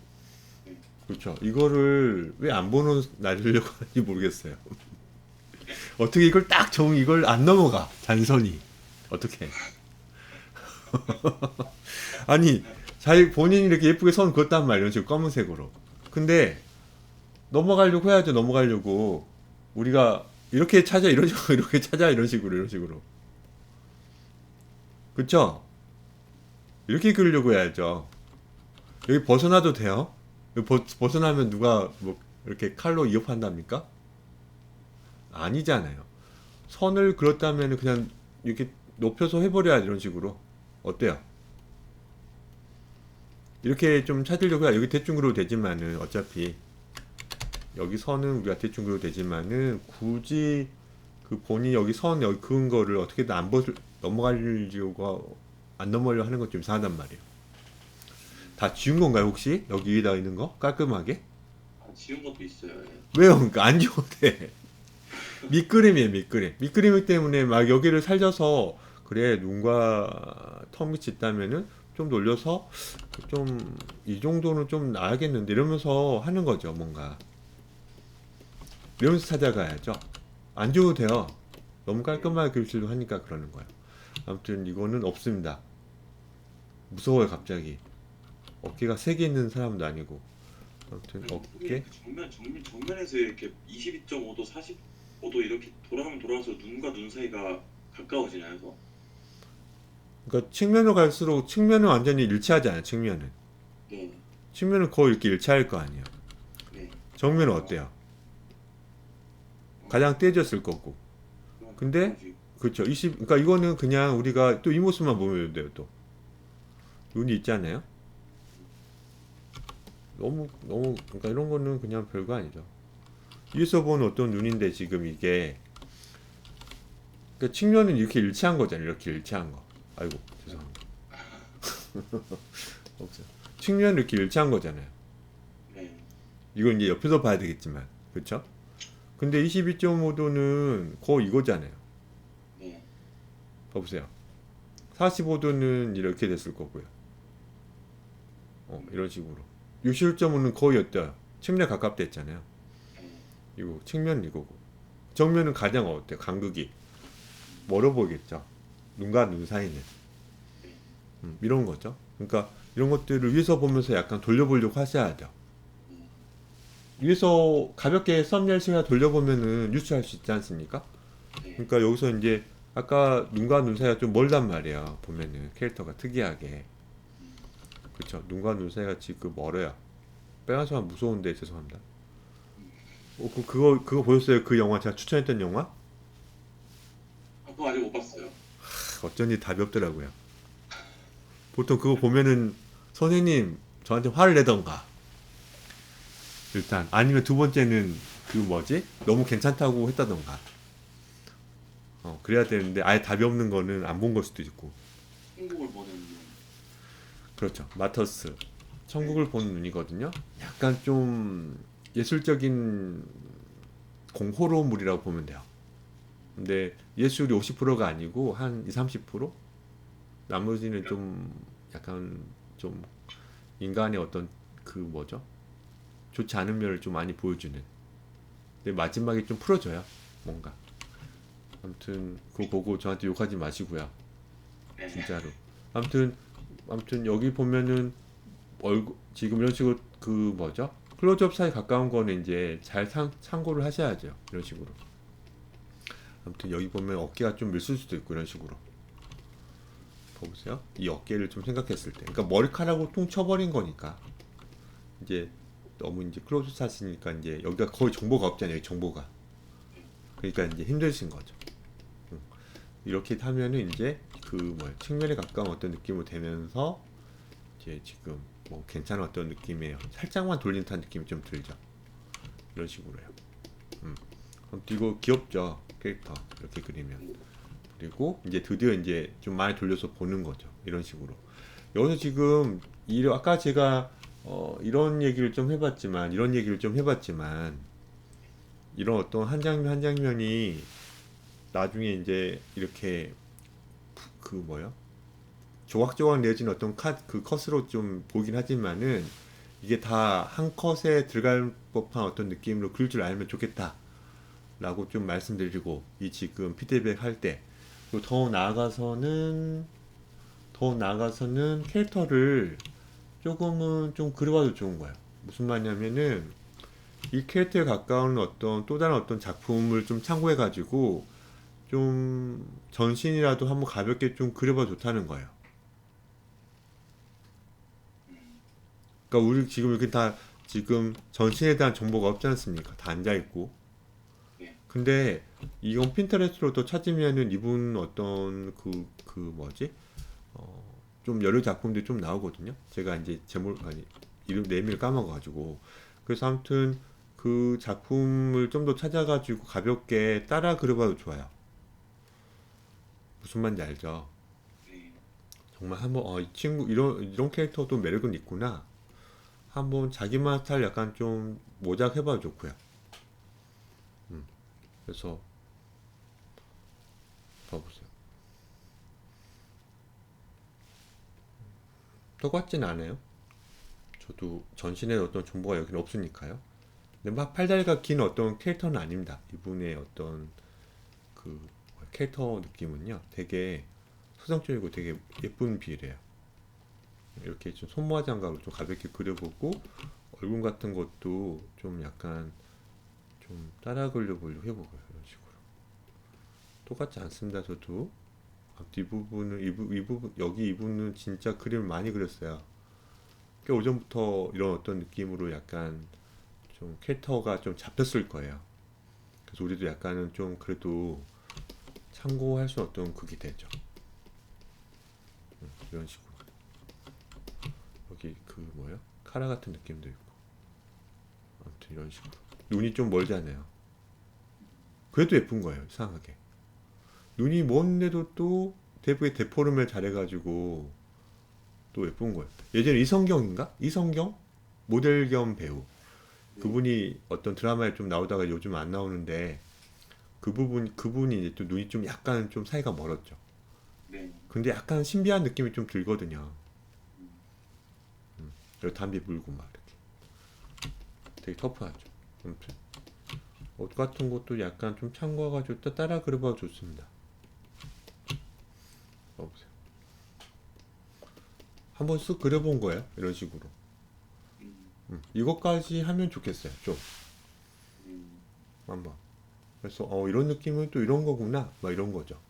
네. 그렇죠. 이거를 왜 안 보는 날리려고 하는지 모르겠어요. 어떻게 이걸 딱 이걸 안 넘어가 잔선이 어떻게? 아니 자기 본인이 이렇게 예쁘게 선 그었단 말이에요. 지금 검은색으로. 근데 넘어가려고 해야죠. 넘어가려고 우리가 이렇게 찾아 이런 식으로 이렇게 찾아 이런 식으로 그쵸? 이렇게 그리려고 해야죠. 여기 벗어나도 돼요? 여기 벗어나면 누가 뭐 이렇게 칼로 위협한답니까? 아니잖아요. 선을 그렸다면 그냥 이렇게 높여서 해버려야 이런 식으로. 어때요? 이렇게 좀 찾으려고 해요. 여기 대충 그려도 되지만은 어차피 여기 선은 우리가 대충 그려도 되지만은 굳이 그 본인이 여기 선 여기 그은 거를 어떻게든 안 넘어가려고 안 넘어가려고 하는 건 좀 이상하단 말이에요. 다 지운 건가요 혹시? 여기 위에다 있는 거? 깔끔하게? 아, 지운 것도 있어요. 예. 왜요? 그러니까 안 지워도 돼. 밑그림이에요, 밑그림. 밑그림이기 때문에 막 여기를 살려서 그래 눈과 턱 밑이 있다면은 좀 놀려서 좀 이 정도는 좀 나야겠는데 이러면서 하는 거죠, 뭔가. 이러면서 찾아가야죠. 안 지워도 돼요. 너무 깔끔하게 그리시려고 하니까 그러는 거예요. 아무튼 이거는 없습니다. 무서워요, 갑자기. 어깨가 3개 있는 사람도 아니고. 아무튼 어깨. 정면에서 이렇게 22.5도, 45도 이렇게 돌아가면 돌아서 눈과 눈 사이가 가까워지나요? 더? 그러니까 측면으로 갈수록 측면은 완전히 일치하잖아요, 측면은. 네, 측면은 거의 이렇게 일치할 거 아니에요. 네. 정면은 어때요? 가장 떼졌을 거고. 근데 그렇죠. 그러니까 이거는 그냥 우리가 또 이 모습만 보면 돼요, 또. 눈이 있잖아요. 그러니까 이런 거는 그냥 별거 아니죠. 위에서 본 어떤 눈인데 지금 이게 그러니까 측면은 이렇게 일치한 거잖아요. 이렇게 일치한 거. 아이고 죄송합니다. 없어요. 측면은 이렇게 일치한 거잖아요. 네, 이건 이제 옆에서 봐야 되겠지만, 그렇죠? 근데 22.5도는 거의 이거잖아요. 네. 봐보세요. 45도는 이렇게 됐을 거고요. 이런 식으로. 61.5는 거의 어때요? 측면에 가깝다 했잖아요. 이거 측면은 이거고. 정면은 가장 어때요? 간극이 멀어 보이겠죠. 눈과 눈 사이는. 이런 거죠. 그러니까 이런 것들을 위에서 보면서 약간 돌려보려고 하셔야죠. 위에서 가볍게 썸네일식으로 돌려보면은 유추할 수 있지 않습니까? 네. 그러니까 여기서 이제 아까 눈과 눈 사이가 좀 멀단 말이에요. 보면은 캐릭터가 특이하게. 그렇죠. 눈과 눈 사이가 지금 멀어요. 빨간색은 무서운데 죄송합니다. 그거 보셨어요? 그 영화 제가 추천했던 영화? 그거 아직 못 봤어요. 어쩐지 답이 없더라고요. 보통 그거 보면은 선생님 저한테 화를 내던가 일단 아니면 두 번째는 그 뭐지? 너무 괜찮다고 했다던가 그래야 되는데 아예 답이 없는 거는 안 본 걸 수도 있고 한국을 보는 눈. 그렇죠. 마터스 천국을 보는 눈이거든요. 약간 좀 예술적인 공호로물이라고 보면 돼요. 근데 예술이 50%가 아니고 한 20, 30%? 나머지는 좀 약간 좀 인간의 어떤 그 뭐죠? 좋지 않은 면을 좀 많이 보여주는. 근데 마지막에 좀 풀어줘요. 뭔가. 아무튼 그거 보고 저한테 욕하지 마시고요. 네. 진짜로. 아무튼 여기 보면은 얼굴 지금 이런 식으로 그 뭐죠? 클로즈업 사이 가까운 거는 이제 잘 참고를 하셔야죠. 이런 식으로. 아무튼 여기 보면 어깨가 좀 밀실 수도 있고 이런 식으로. 보세요. 이 어깨를 좀 생각했을 때. 그러니까 머리카락으로 통 쳐버린 거니까. 이제 너무 이제 클로즈업 샷이니까 이제 여기가 거의 정보가 없잖아요. 정보가. 그러니까 이제 힘드신 거죠. 이렇게 하면은 이제 그 뭐야 측면에 가까운 어떤 느낌으로 되면서 이제 지금 뭐 괜찮은 어떤 느낌이에요. 살짝만 돌린 듯한 느낌이 좀 들죠. 이런 식으로요. 아무튼 이거 귀엽죠 캐릭터 이렇게 그리면. 그리고 이제 드디어 이제 좀 많이 돌려서 보는 거죠. 이런 식으로. 여기서 지금 아까 제가 이런 얘기를 좀 해봤지만 이런 어떤 한 장면 한 장면이 나중에 이제 이렇게 그 뭐야 조각조각 내어진 어떤 그 컷으로 좀 보긴 하지만은 이게 다 한 컷에 들어갈 법한 어떤 느낌으로 그릴 줄 알면 좋겠다 라고 좀 말씀드리고, 이 지금 피드백 할 때, 그리고 더 나아가서는 캐릭터를 조금은 좀 그려봐도 좋은 거예요. 무슨 말이냐면은 이 캐릭터에 가까운 어떤 또 다른 어떤 작품을 좀 참고해 가지고 좀 전신이라도 한번 가볍게 좀 그려봐도 좋다는 거예요. 그러니까 우리 지금 이렇게 다 지금 전신에 대한 정보가 없지 않습니까? 다 앉아 있고. 네. 근데 이건 핀터레스트로도 찾으면은 이분 어떤 그 뭐지? 좀 여러 작품들이 좀 나오거든요. 제가 이제 제목 아니 이름 네임을 까먹어가지고. 그래서 아무튼 그 작품을 좀 더 찾아가지고 가볍게 따라 그려봐도 좋아요. 무슨 말인지 알죠? 네. 정말 한번 이 친구 이런 캐릭터도 매력은 있구나. 한번 자기만 스타일 약간 좀 모작해봐도 좋고요. 그래서 봐보세요. 똑같진 않아요. 저도 전신에 어떤 정보가 여기는 없으니까요. 근데 막 팔다리가 긴 어떤 캐릭터는 아닙니다. 이분의 어떤 그 캐릭터 느낌은요, 되게 서정적이고 되게 예쁜 비율이에요. 이렇게 좀 손모아 장갑으로 좀 가볍게 그려보고, 얼굴 같은 것도 좀 약간 좀 따라 그려보려고 해보고요. 이런 식으로. 똑같지 않습니다. 저도 이 부분은 이 부분 여기 이 부분은 진짜 그림을 많이 그렸어요. 꽤 오전부터 이런 어떤 느낌으로 약간 좀 캐릭터가 좀 잡혔을 거예요. 그래서 우리도 약간은 좀 그래도 참고할 수 어떤 그게 되죠. 이런 식으로. 여기 그 뭐요? 카라 같은 느낌도 있고. 아무튼 이런 식으로. 눈이 좀 멀잖아요. 그래도 예쁜 거예요. 이상하게. 눈이 먼데도 또 대부의 데포름을 잘해가지고 또 예쁜 거예요. 예전에 이성경인가? 이성경? 모델 겸 배우. 그분이 어떤 드라마에 좀 나오다가 요즘 안 나오는데, 그분이 이제 또 눈이 좀 약간 좀 사이가 멀었죠. 네. 근데 약간 신비한 느낌이 좀 들거든요. 음. 여기 담배 물고 막 이렇게. 되게 터프하죠. 아무튼 옷 같은 것도 약간 좀 참고해가지고 또 따라 그려봐도 좋습니다. 봐보세요. 한번 쓱 그려본 거예요. 이런 식으로. 이것까지 하면 좋겠어요. 좀 음. 한번. 그래서 이런 느낌은 또 이런 거구나. 막 이런 거죠.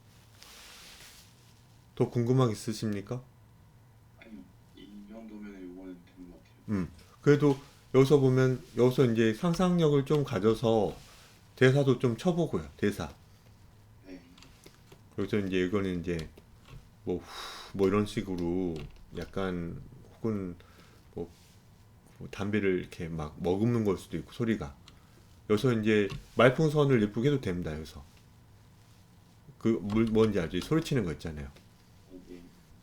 더 궁금한 게 있으십니까? 아니요. 이 정도면 요거는 되는 것 같아요. 그래도 여기서 이제 상상력을 좀 가져서 대사도 좀 쳐보고요. 대사. 네. 여기서 이제 이거는 이제 뭐, 뭐 이런 식으로 약간 혹은 뭐 담배를 이렇게 막 머금는 걸 수도 있고 소리가. 여기서 이제 말풍선을 예쁘게 해도 됩니다. 여기서. 뭔지 알죠? 소리치는 거 있잖아요. 이게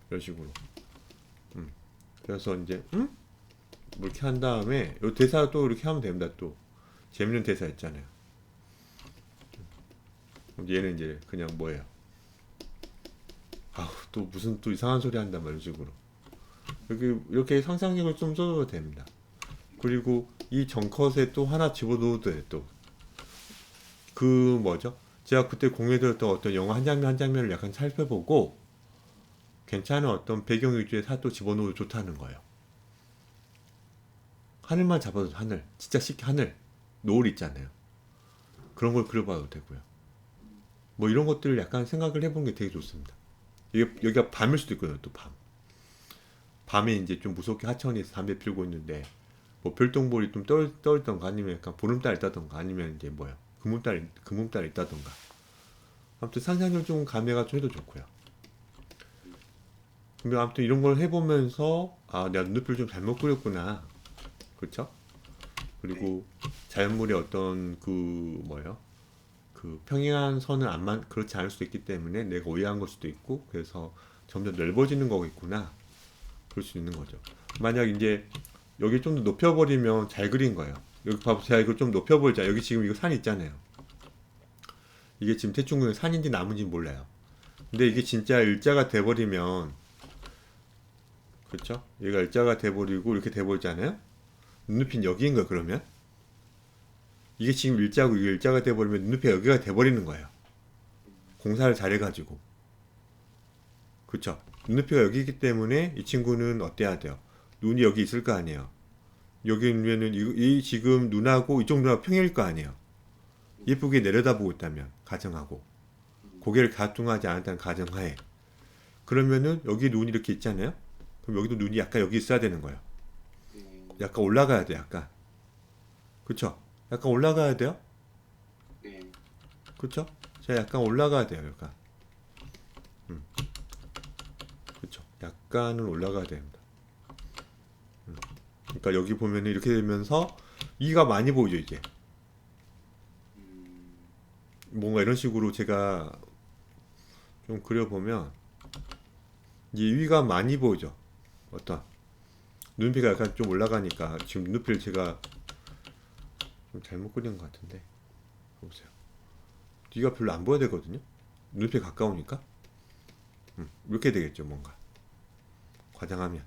이런 식으로. 그래서 이제 뭐 이렇게 한 다음에 요 대사 또 이렇게 하면 됩니다. 또 재밌는 대사 있잖아요. 얘는 이제 그냥 뭐예요? 또 무슨 또 이상한 소리 한단 말이에요. 이런 식으로. 이렇게 상상력을 좀 써도 됩니다. 그리고 이 정컷에 또 하나 집어넣어도 돼. 또 그 뭐죠? 제가 그때 공유해드렸던 어떤 영화 한 장면 한 장면을 약간 살펴보고 괜찮은 어떤 배경 위주의 사또 집어넣어도 좋다는 거예요. 하늘만 잡아도 하늘, 진짜 쉽게 하늘, 노을 있잖아요. 그런 걸 그려봐도 되고요. 뭐 이런 것들을 약간 생각을 해보는 게 되게 좋습니다. 여기가 밤일 수도 있거든요. 또 밤. 밤에 이제 좀 무섭게 하천에서 담배 피우고 있는데 뭐 별똥별이 좀 떠있던가 아니면 약간 보름달 있다던가 아니면 이제 뭐야 금음달 있다던가. 아무튼 상상력 좀 감해가 좀 해도 좋고요. 근데 아무튼 이런 걸 해보면서 내가 눈높이를 좀 잘못 그렸구나. 그렇죠? 그리고 자연물의 어떤 그 뭐예요? 그 평행한 선은 그렇지 않을 수도 있기 때문에 내가 오해한 걸 수도 있고, 그래서 점점 넓어지는 거겠구나. 그럴 수 있는 거죠. 만약 이제 여기 좀 더 높여버리면 잘 그린 거예요. 여기 봐보세요. 제가 이걸 좀 높여버리자. 여기 지금 이거 산 있잖아요. 이게 지금 태충궁의 산인지 나무인지 몰라요. 근데 이게 진짜 일자가 돼버리면 그쵸? 얘가 일자가 돼버리고 이렇게 돼버리잖아요. 눈높이는 여기인 거야. 그러면 이게 지금 일자고 이게 일자가 돼버리면 눈높이가 여기가 돼버리는 거예요. 공사를 잘해가지고. 그쵸? 눈높이가 여기이기 때문에 이 친구는 어때야 돼요? 눈이 여기 있을 거 아니에요. 여기 있으면은 이 지금 눈하고 이쪽 눈하고 평행일 거 아니에요. 예쁘게 내려다보고 있다면 가정하고 고개를 가뚱하지 않았다는 가정하에 그러면은 여기 눈이 이렇게 있잖아요. 그럼 여기도 눈이 약간 여기 있어야 되는 거예요. 약간 올라가야 돼. 약간. 그쵸? 약간 올라가야 돼요. 네. 그쵸? 제가 약간 올라가야 돼요. 약간. 그쵸? 약간은 올라가야 됩니다. 그러니까 여기 보면은 이렇게 되면서 이가 많이 보이죠. 이게 뭔가 이런 식으로 제가 좀 그려보면 이 위가 많이 보이죠. 어떤 눈높이가 약간 좀 올라가니까 지금 눈높이를 제가 좀 잘못 그린 것 같은데 보세요. 뒤가 별로 안 보여야 되거든요. 눈높이 가까우니까 이렇게 되겠죠. 뭔가 과장하면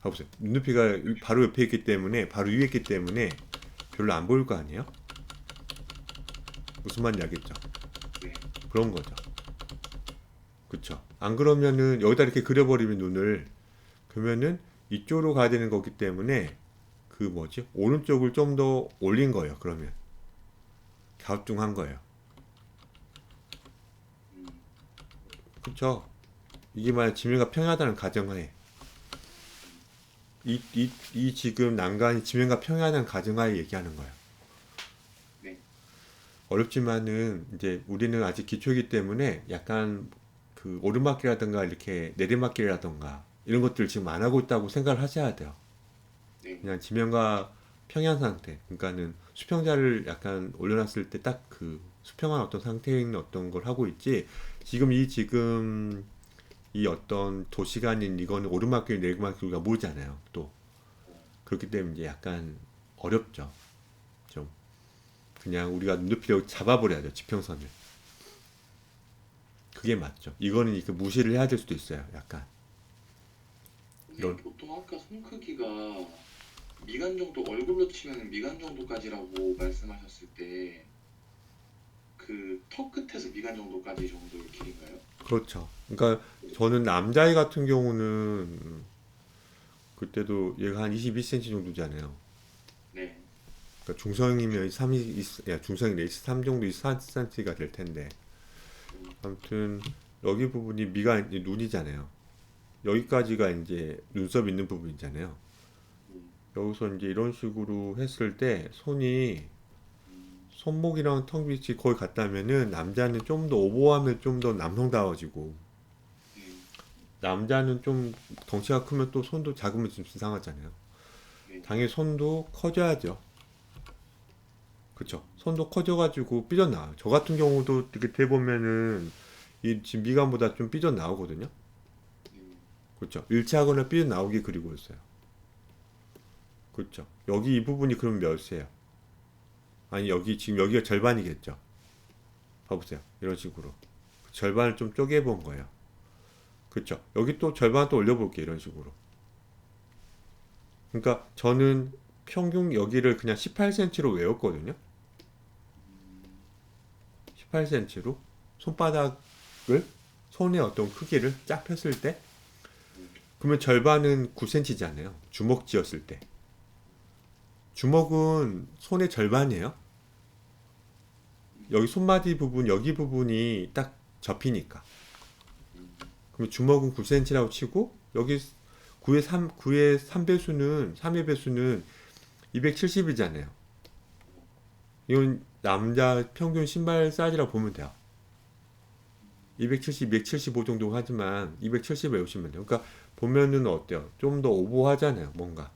봐보세요. 눈높이가 바로 옆에 있기 때문에 바로 위에 있기 때문에 별로 안 보일 거 아니에요. 무슨 말인지 알겠죠? 네. 그런 거죠. 그쵸? 안 그러면은 여기다 이렇게 그려버리면 눈을 그러면은 이쪽으로 가야 되는 거기 때문에 그 뭐지? 오른쪽을 좀 더 올린 거예요. 그러면 갸우뚱한 거예요. 그쵸? 이게 만약 지면과 평행하다는 가정하에 이 지금 난간이 지면과 평행하다는 가정하에 얘기하는 거예요. 네. 어렵지만은 이제 우리는 아직 기초이기 때문에 약간 그 오르막길이라든가 이렇게 내리막길이라든가 이런 것들을 지금 안 하고 있다고 생각을 하셔야 돼요. 네. 그냥 지면과 평행 상태, 그러니까는 수평자를 약간 올려놨을 때 딱 그 수평한 어떤 상태에 있는 어떤 걸 하고 있지. 지금 이 어떤 도시가 아닌 이거는 오르막길, 내리막길 우리가 모르잖아요. 또 그렇기 때문에 이제 약간 어렵죠. 좀 그냥 우리가 눈높이를 잡아버려야죠. 지평선을. 그게 맞죠. 이거는 이렇게 무시를 해야 될 수도 있어요. 약간 이런. 보통 아까 손 크기가 미간 정도 얼굴로 치면 미간 정도까지라고 말씀하셨을 때 그 턱 끝에서 미간 정도까지 정도의 길인가요? 그렇죠. 그러니까 저는 남자애 같은 경우는 그때도 얘가 한 22cm 정도잖아요. 네. 그러니까 중성이면 3이 야 중성이네 3 정도 4cm가 될 텐데 아무튼 여기 부분이 미간 눈이잖아요. 여기까지가 이제 눈썹 있는 부분이잖아요. 음, 여기서 이제 이런 식으로 했을 때 손이 손목이랑 턱 위치 거의 같다면은 남자는 좀 더 오버하면 좀 더 남성다워지고 네. 남자는 좀 덩치가 크면 또 손도 작으면 좀 이상하잖아요. 네. 당연히 손도 커져야죠. 그쵸? 손도 커져가지고 삐져나와요. 저 같은 경우도 이렇게 대보면은 이 지금 미간보다 좀 삐져나오거든요. 그렇죠. 일치하거나 삐져나오게 그리고 있어요. 그렇죠. 여기 이 부분이 그럼 몇이에요? 아니 여기 지금 여기가 절반이겠죠. 봐보세요. 이런 식으로 절반을 좀 쪼개본 거예요. 그렇죠. 여기 또 절반 또 올려볼게요. 이런 식으로. 그러니까 저는 평균 여기를 그냥 18cm로 외웠거든요. 18cm로 손바닥을 손의 어떤 크기를 쫙 폈을 때 그러면 절반은 9cm잖아요. 주먹 쥐었을 때. 주먹은 손의 절반이에요. 여기 손마디 부분, 여기 부분이 딱 접히니까. 그러면 주먹은 9cm라고 치고, 여기 9의 3배수는, 3의 배수는 270이잖아요. 이건 남자 평균 신발 사이즈라고 보면 돼요. 270, 275 정도 하지만 270 외우시면 돼요. 그러니까 보면은 어때요? 좀 더 오버하잖아요, 뭔가.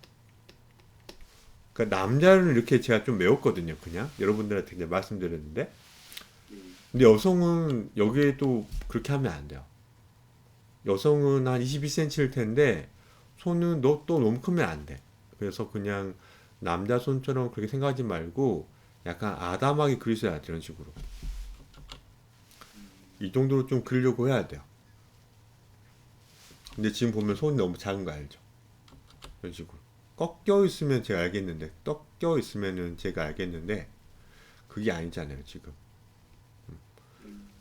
그러니까 남자는 이렇게 제가 좀 외웠거든요, 그냥. 여러분들한테 그냥 말씀드렸는데. 근데 여성은 여기에도 그렇게 하면 안 돼요. 여성은 한 22cm일 텐데, 손은 또 너무 크면 안 돼. 그래서 그냥 남자 손처럼 그렇게 생각하지 말고, 약간 아담하게 그리셔야 돼요, 이런 식으로. 이 정도로 좀 그리려고 해야 돼요. 근데 지금 보면 손이 너무 작은 거 알죠? 이런 식으로 꺾여 있으면 제가 알겠는데, 꺾여 있으면은 제가 알겠는데 그게 아니잖아요 지금.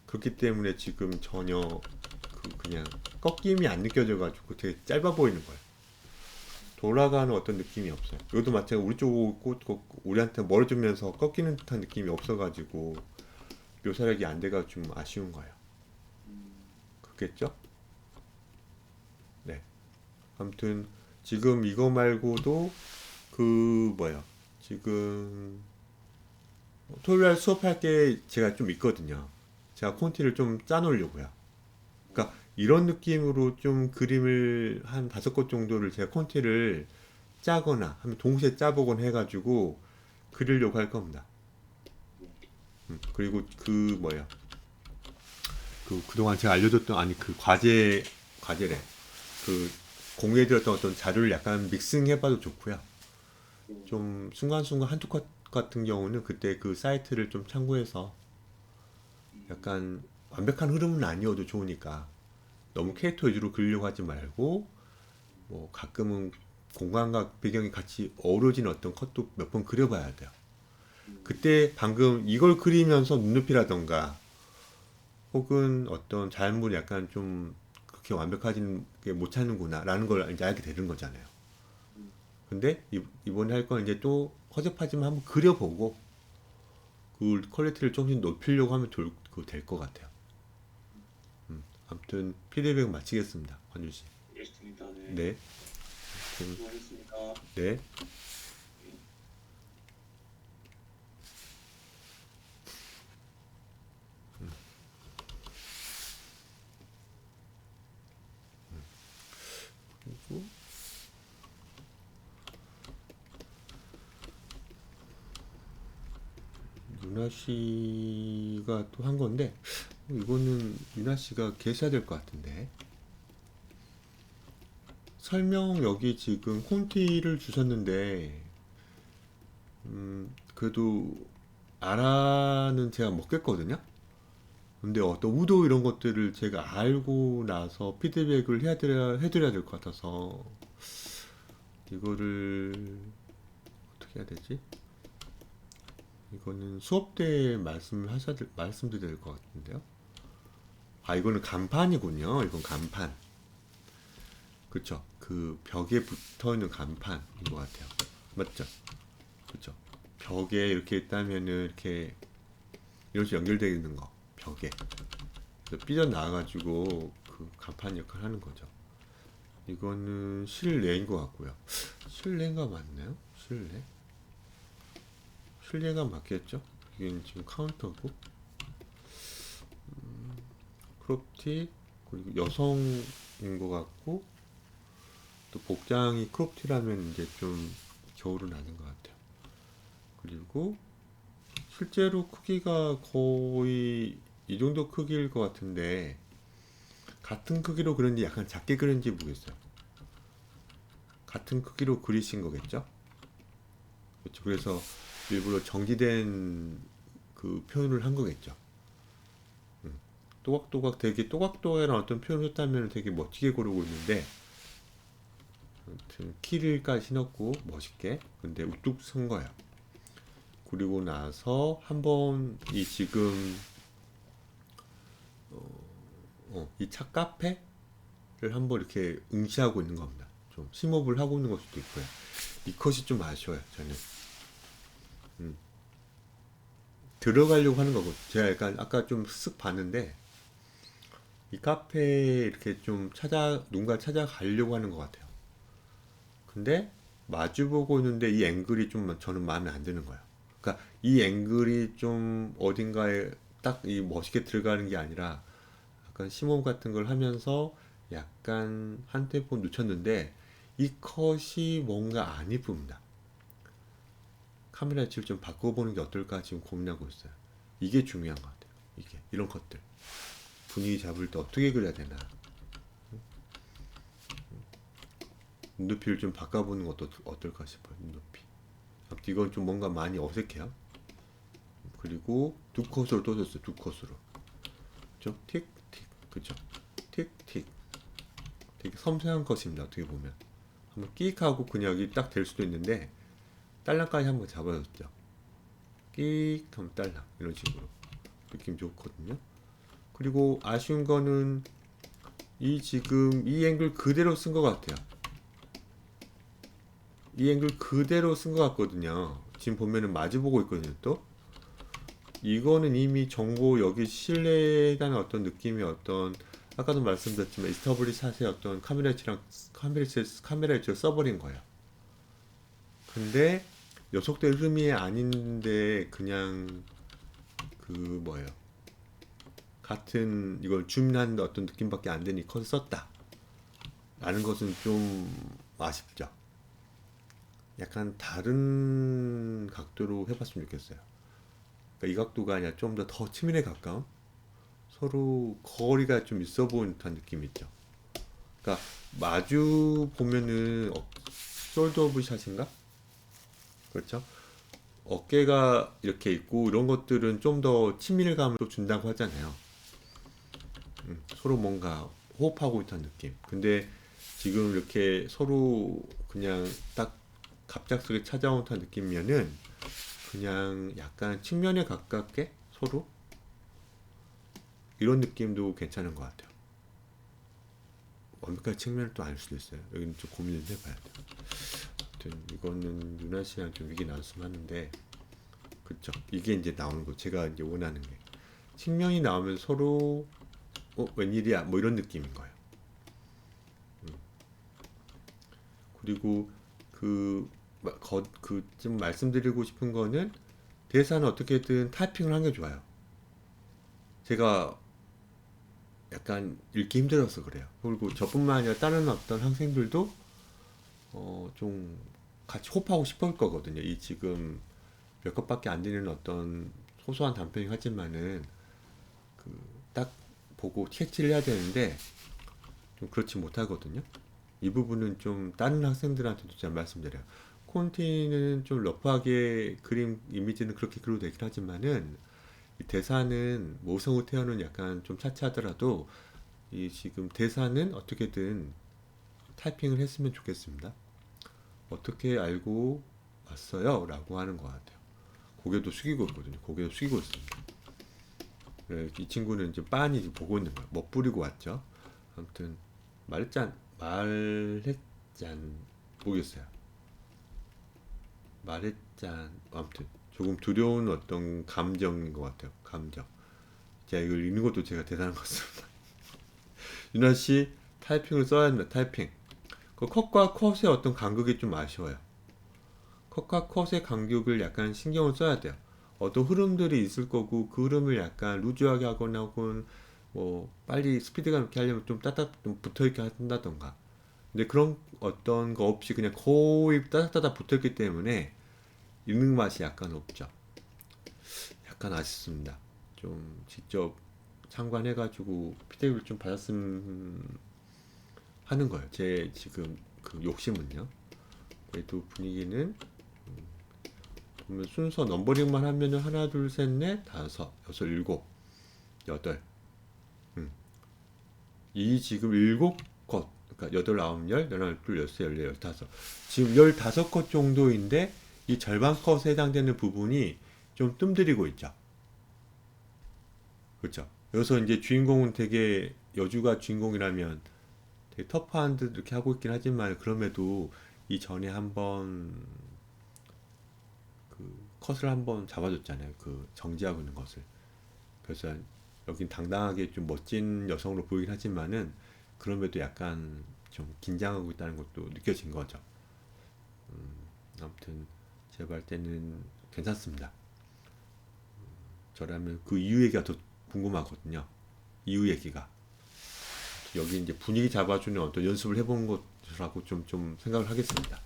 그렇기 때문에 지금 전혀 그냥 꺾임이 안 느껴져가지고 되게 짧아 보이는 거예요. 돌아가는 어떤 느낌이 없어요. 이것도 마찬가지로 우리 쪽 우리한테 멀어지면서 꺾이는 듯한 느낌이 없어가지고 묘사력이 안 돼가 좀 아쉬운 거예요. 그겠죠? 네. 아무튼 지금 이거 말고도 그 뭐야 지금 토요일 날 수업할 게 제가 좀 있거든요. 제가 콘티를 좀 짜놓으려고요. 그러니까 이런 느낌으로 좀 그림을 한 5곳 정도를 제가 콘티를 짜거나 하면 동시에 짜보곤 해가지고 그리려고 할 겁니다. 그리고 그 뭐야 그동안 제가 알려줬던 아니 그 과제래 그 공유해드렸던 어떤 자료를 약간 믹싱해봐도 좋고요. 좀 순간순간 한두 컷 같은 경우는 그때 그 사이트를 좀 참고해서 약간 완벽한 흐름은 아니어도 좋으니까 너무 캐릭터 위주로 그리려고 하지 말고 뭐 가끔은 공간과 배경이 같이 어우러지는 어떤 컷도 몇 번 그려봐야 돼요. 그때 방금 이걸 그리면서 눈높이라던가 혹은 어떤 자연물이 약간 좀 그렇게 완벽하지는 못 찾는구나 라는 걸 이제 알게 되는 거잖아요. 근데 이번에 할 건 이제 또 허접하지만 한번 그려보고 그 퀄리티를 조금씩 높이려고 하면 될 것 같아요. 아무튼 피드백 마치겠습니다. 관주 씨. 알겠습니다. 네. 네. 수고하셨습니다. 네. 그리고 유나 씨가 또 한 건데 이거는 유나 씨가 계셔야 될 것 같은데 설명 여기 지금 콘티를 주셨는데 그래도 아라는 제가 먹겠거든요. 근데 어떤 우도 이런 것들을 제가 알고 나서 피드백을 해드려야 될 것 같아서 이거를 어떻게 해야 되지? 이거는 수업 때 말씀드려야 될 것 같은데요. 아, 이거는 간판이군요. 이건 간판. 그쵸? 그 벽에 붙어 있는 간판인 것 같아요. 맞죠? 그쵸? 벽에 이렇게 있다면은 이렇게 이런 식으로 연결되어 있는 거. 벽에. 그래서 삐져나와가지고 그 간판 역할을 하는 거죠. 이거는 실내인 것 같고요. 실내가 맞나요? 실내가 맞겠죠? 이게 지금 카운터고 크롭티 그리고 여성인 것 같고 또 복장이 크롭티라면 이제 좀 겨울은 아닌 것 같아요. 그리고 실제로 크기가 거의 이 정도 크기일 것 같은데 같은 크기로 그런지 약간 작게 그런지 모르겠어요. 같은 크기로 그리신 거겠죠? 그렇죠. 그래서 일부러 정지된 그 표현을 한 거겠죠. 되게 또각또각이라는 어떤 표현을 했다면 되게 멋지게 고르고 있는데 아무튼 키를까지 신었고 멋있게 근데 우뚝 선 거예요. 그리고 나서 한번 이 지금 이 차 카페를 한번 이렇게 응시하고 있는 겁니다. 좀 심호흡을 하고 있는 걸 수도 있고요. 이 컷이 좀 아쉬워요. 저는 들어가려고 하는 거고 제가 약간 아까 좀 쓱 봤는데 이 카페에 이렇게 좀 누군가 찾아가려고 하는 것 같아요. 근데 마주보고 있는데 이 앵글이 좀 저는 마음에 안 드는 거예요. 그러니까 이 앵글이 좀 어딘가에 딱 이 멋있게 들어가는 게 아니라 약간 심호흡 같은 걸 하면서 약간 한 템포 놓쳤는데 이 컷이 뭔가 안 이쁩니다. 카메라 위치를 좀 바꿔보는 게 어떨까 지금 고민하고 있어요. 이게 중요한 것 같아요. 이런 것들 분위기 잡을 때 어떻게 그려야 되나 눈높이를 좀 바꿔보는 것도 어떨까 싶어요. 눈높이 이건 좀 뭔가 많이 어색해요. 그리고 두 컷으로 또 줬어요. 두 컷으로 그죠? 틱틱 그죠? 틱틱 되게 섬세한 컷입니다. 어떻게 보면 한번 끼익 하고 그냥 여기 딱 될 수도 있는데 딸랑까지 한번 잡아줬죠. 끼익 하면 딸랑 이런 식으로 느낌 좋거든요. 그리고 아쉬운 거는 이 지금 이 앵글 그대로 쓴 것 같아요. 이 앵글 그대로 쓴 것 같거든요. 지금 보면은 마주보고 있거든요. 또 이거는 이미 정보 여기 실내에 대한 어떤 느낌이 어떤 아까도 말씀드렸지만 이스터블리 샷의 어떤 카메라 엣지랑 카메라 엣지를 써버린 거예요. 근데予測될 흐름이 아닌데 그냥 그 뭐예요? 같은 이걸 줌한 어떤 느낌밖에 안 되니 컷을 썼다. 라는 것은 좀 아쉽죠. 약간 다른 각도로 해봤으면 좋겠어요. 그러니까 이 각도가 아니라 좀 더 치밀에 가까운 서로 거리가 좀 있어 보이는 듯한 느낌이 있죠. 그러니까 마주 보면은 숄더 오브 샷인가? 그렇죠? 어깨가 이렇게 있고 이런 것들은 좀 더 친밀감을 또 준다고 하잖아요. 서로 뭔가 호흡하고 있다는 느낌. 근데 지금 이렇게 서로 그냥 딱 갑작스레 찾아온 듯한 느낌이면은 그냥 약간 측면에 가깝게 서로 이런 느낌도 괜찮은 것 같아요. 완벽한 측면을 또 알 수도 있어요. 여기는 좀 고민을 해봐야 돼요. 아무튼 이거는 유나 씨랑 좀 얘기 나눴으면 하는데, 그쵸? 이게 이제 나오는 거 제가 이제 원하는 게 측면이 나오면 서로 웬일이야 뭐 이런 느낌인 거예요. 그리고 좀 말씀드리고 싶은 거는 대사는 어떻게든 타이핑을 하는 게 좋아요. 제가 약간 읽기 힘들어서 그래요. 그리고 저뿐만 아니라 다른 어떤 학생들도 좀 같이 호흡하고 싶을 거거든요. 이 지금 몇 것밖에 안 되는 어떤 소소한 단편이긴 하지만은 딱 보고 캐치를 해야 되는데 좀 그렇지 못하거든요. 이 부분은 좀 다른 학생들한테도 제가 말씀드려요. 콘티는 좀 러프하게 그림 이미지는 그렇게 그려도 되긴 하지만은 이 대사는 모성우 태어는 약간 좀 차치하더라도 이 지금 대사는 어떻게든 타이핑을 했으면 좋겠습니다. 어떻게 알고 왔어요? 라고 하는 것 같아요. 고개도 숙이고 있거든요. 고개도 숙이고 있습니다. 네, 이 친구는 이제 빤히 보고 있는 거예요. 멋부리고 왔죠. 아무튼 말했짠 모르겠어요. 말했짠 아무튼 조금 두려운 어떤 감정인 것 같아요. 감정. 제가 이걸 읽는 것도 제가 대단한 것 같습니다. 윤아 씨 타이핑을 써야 합니다. 타이핑. 그 컷과 컷의 어떤 간극이 좀 아쉬워요. 컷과 컷의 간격을 약간 신경을 써야 돼요. 어떤 흐름들이 있을 거고 그 흐름을 약간 루즈하게 하거나 혹은 뭐 빨리 스피드감 있게 하려면 좀 따닥 좀 붙어있게 한다던가. 근데 그런 어떤 거 없이 그냥 거의 따닥따닥 붙어있기 때문에 읽는 맛이 약간 없죠. 약간 아쉽습니다. 좀 직접 참관해가지고 피드백을 좀 받았으면 하는 거예요. 제 지금 그 욕심은요. 그래도 분위기는 보면 순서 넘버링만 하면은 하나, 둘, 셋, 넷, 다섯, 여섯, 일곱, 여덟. 이 지금 일곱 컷, 그러니까 여덟, 아홉, 열, 열하나, 둘, 여섯, 열네, 열다섯. 지금 15컷 정도인데 이 절반 컷에 해당되는 부분이 좀 뜸들이고 있죠. 그렇죠. 여기서 이제 주인공은 되게 여주가 주인공이라면 되게 터프한 듯 이렇게 하고 있긴 하지만 그럼에도 이 전에 한번 컷을 한번 잡아줬잖아요. 그 정지하고 있는 것을. 그래서 여긴 당당하게 좀 멋진 여성으로 보이긴 하지만은 그럼에도 약간 좀 긴장하고 있다는 것도 느껴진 거죠. 아무튼 제가 볼 때는 괜찮습니다. 저라면 그 이후 얘기가 더 궁금하거든요. 이후 얘기가. 여기 이제 분위기 잡아주는 어떤 연습을 해본 것이라고 좀 생각을 하겠습니다.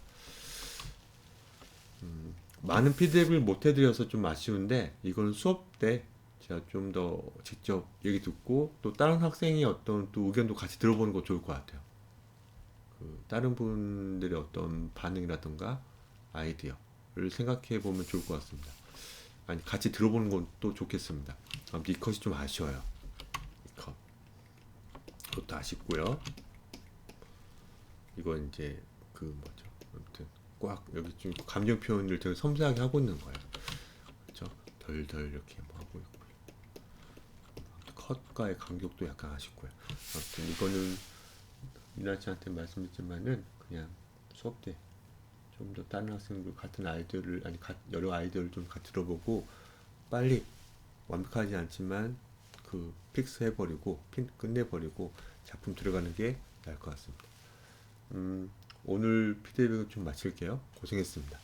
많은 피드백을 못 해드려서 좀 아쉬운데 이거는 수업 때 제가 좀 더 직접 얘기 듣고 또 다른 학생의 어떤 또 의견도 같이 들어보는 거 좋을 것 같아요. 다른 분들의 어떤 반응이라든가 아이디어를 생각해 보면 좋을 것 같습니다. 아니 같이 들어보는 것도 좋겠습니다. 아무튼 이 컷이 좀 아쉬워요. 이 컷. 그것도 아쉽고요. 이건 이제 그 뭐죠? 아무튼 꽉 여기 좀 감정 표현을 되게 섬세하게 하고 있는 거예요. 그렇죠? 덜덜 이렇게 뭐 하고 있고요. 컷과의 간격도 약간 아쉽고요. 아무튼 이거는 미나 씨한테 말씀드렸지만은 그냥 수업 때 좀 더 다른 학생들 같은 아이디어를 아니 여러 아이디어를 좀 같이 들어보고 빨리 완벽하지 않지만 그 픽스 해버리고 끝내버리고 작품 들어가는 게 나을 것 같습니다. 오늘 피드백을 좀 마칠게요. 고생했습니다.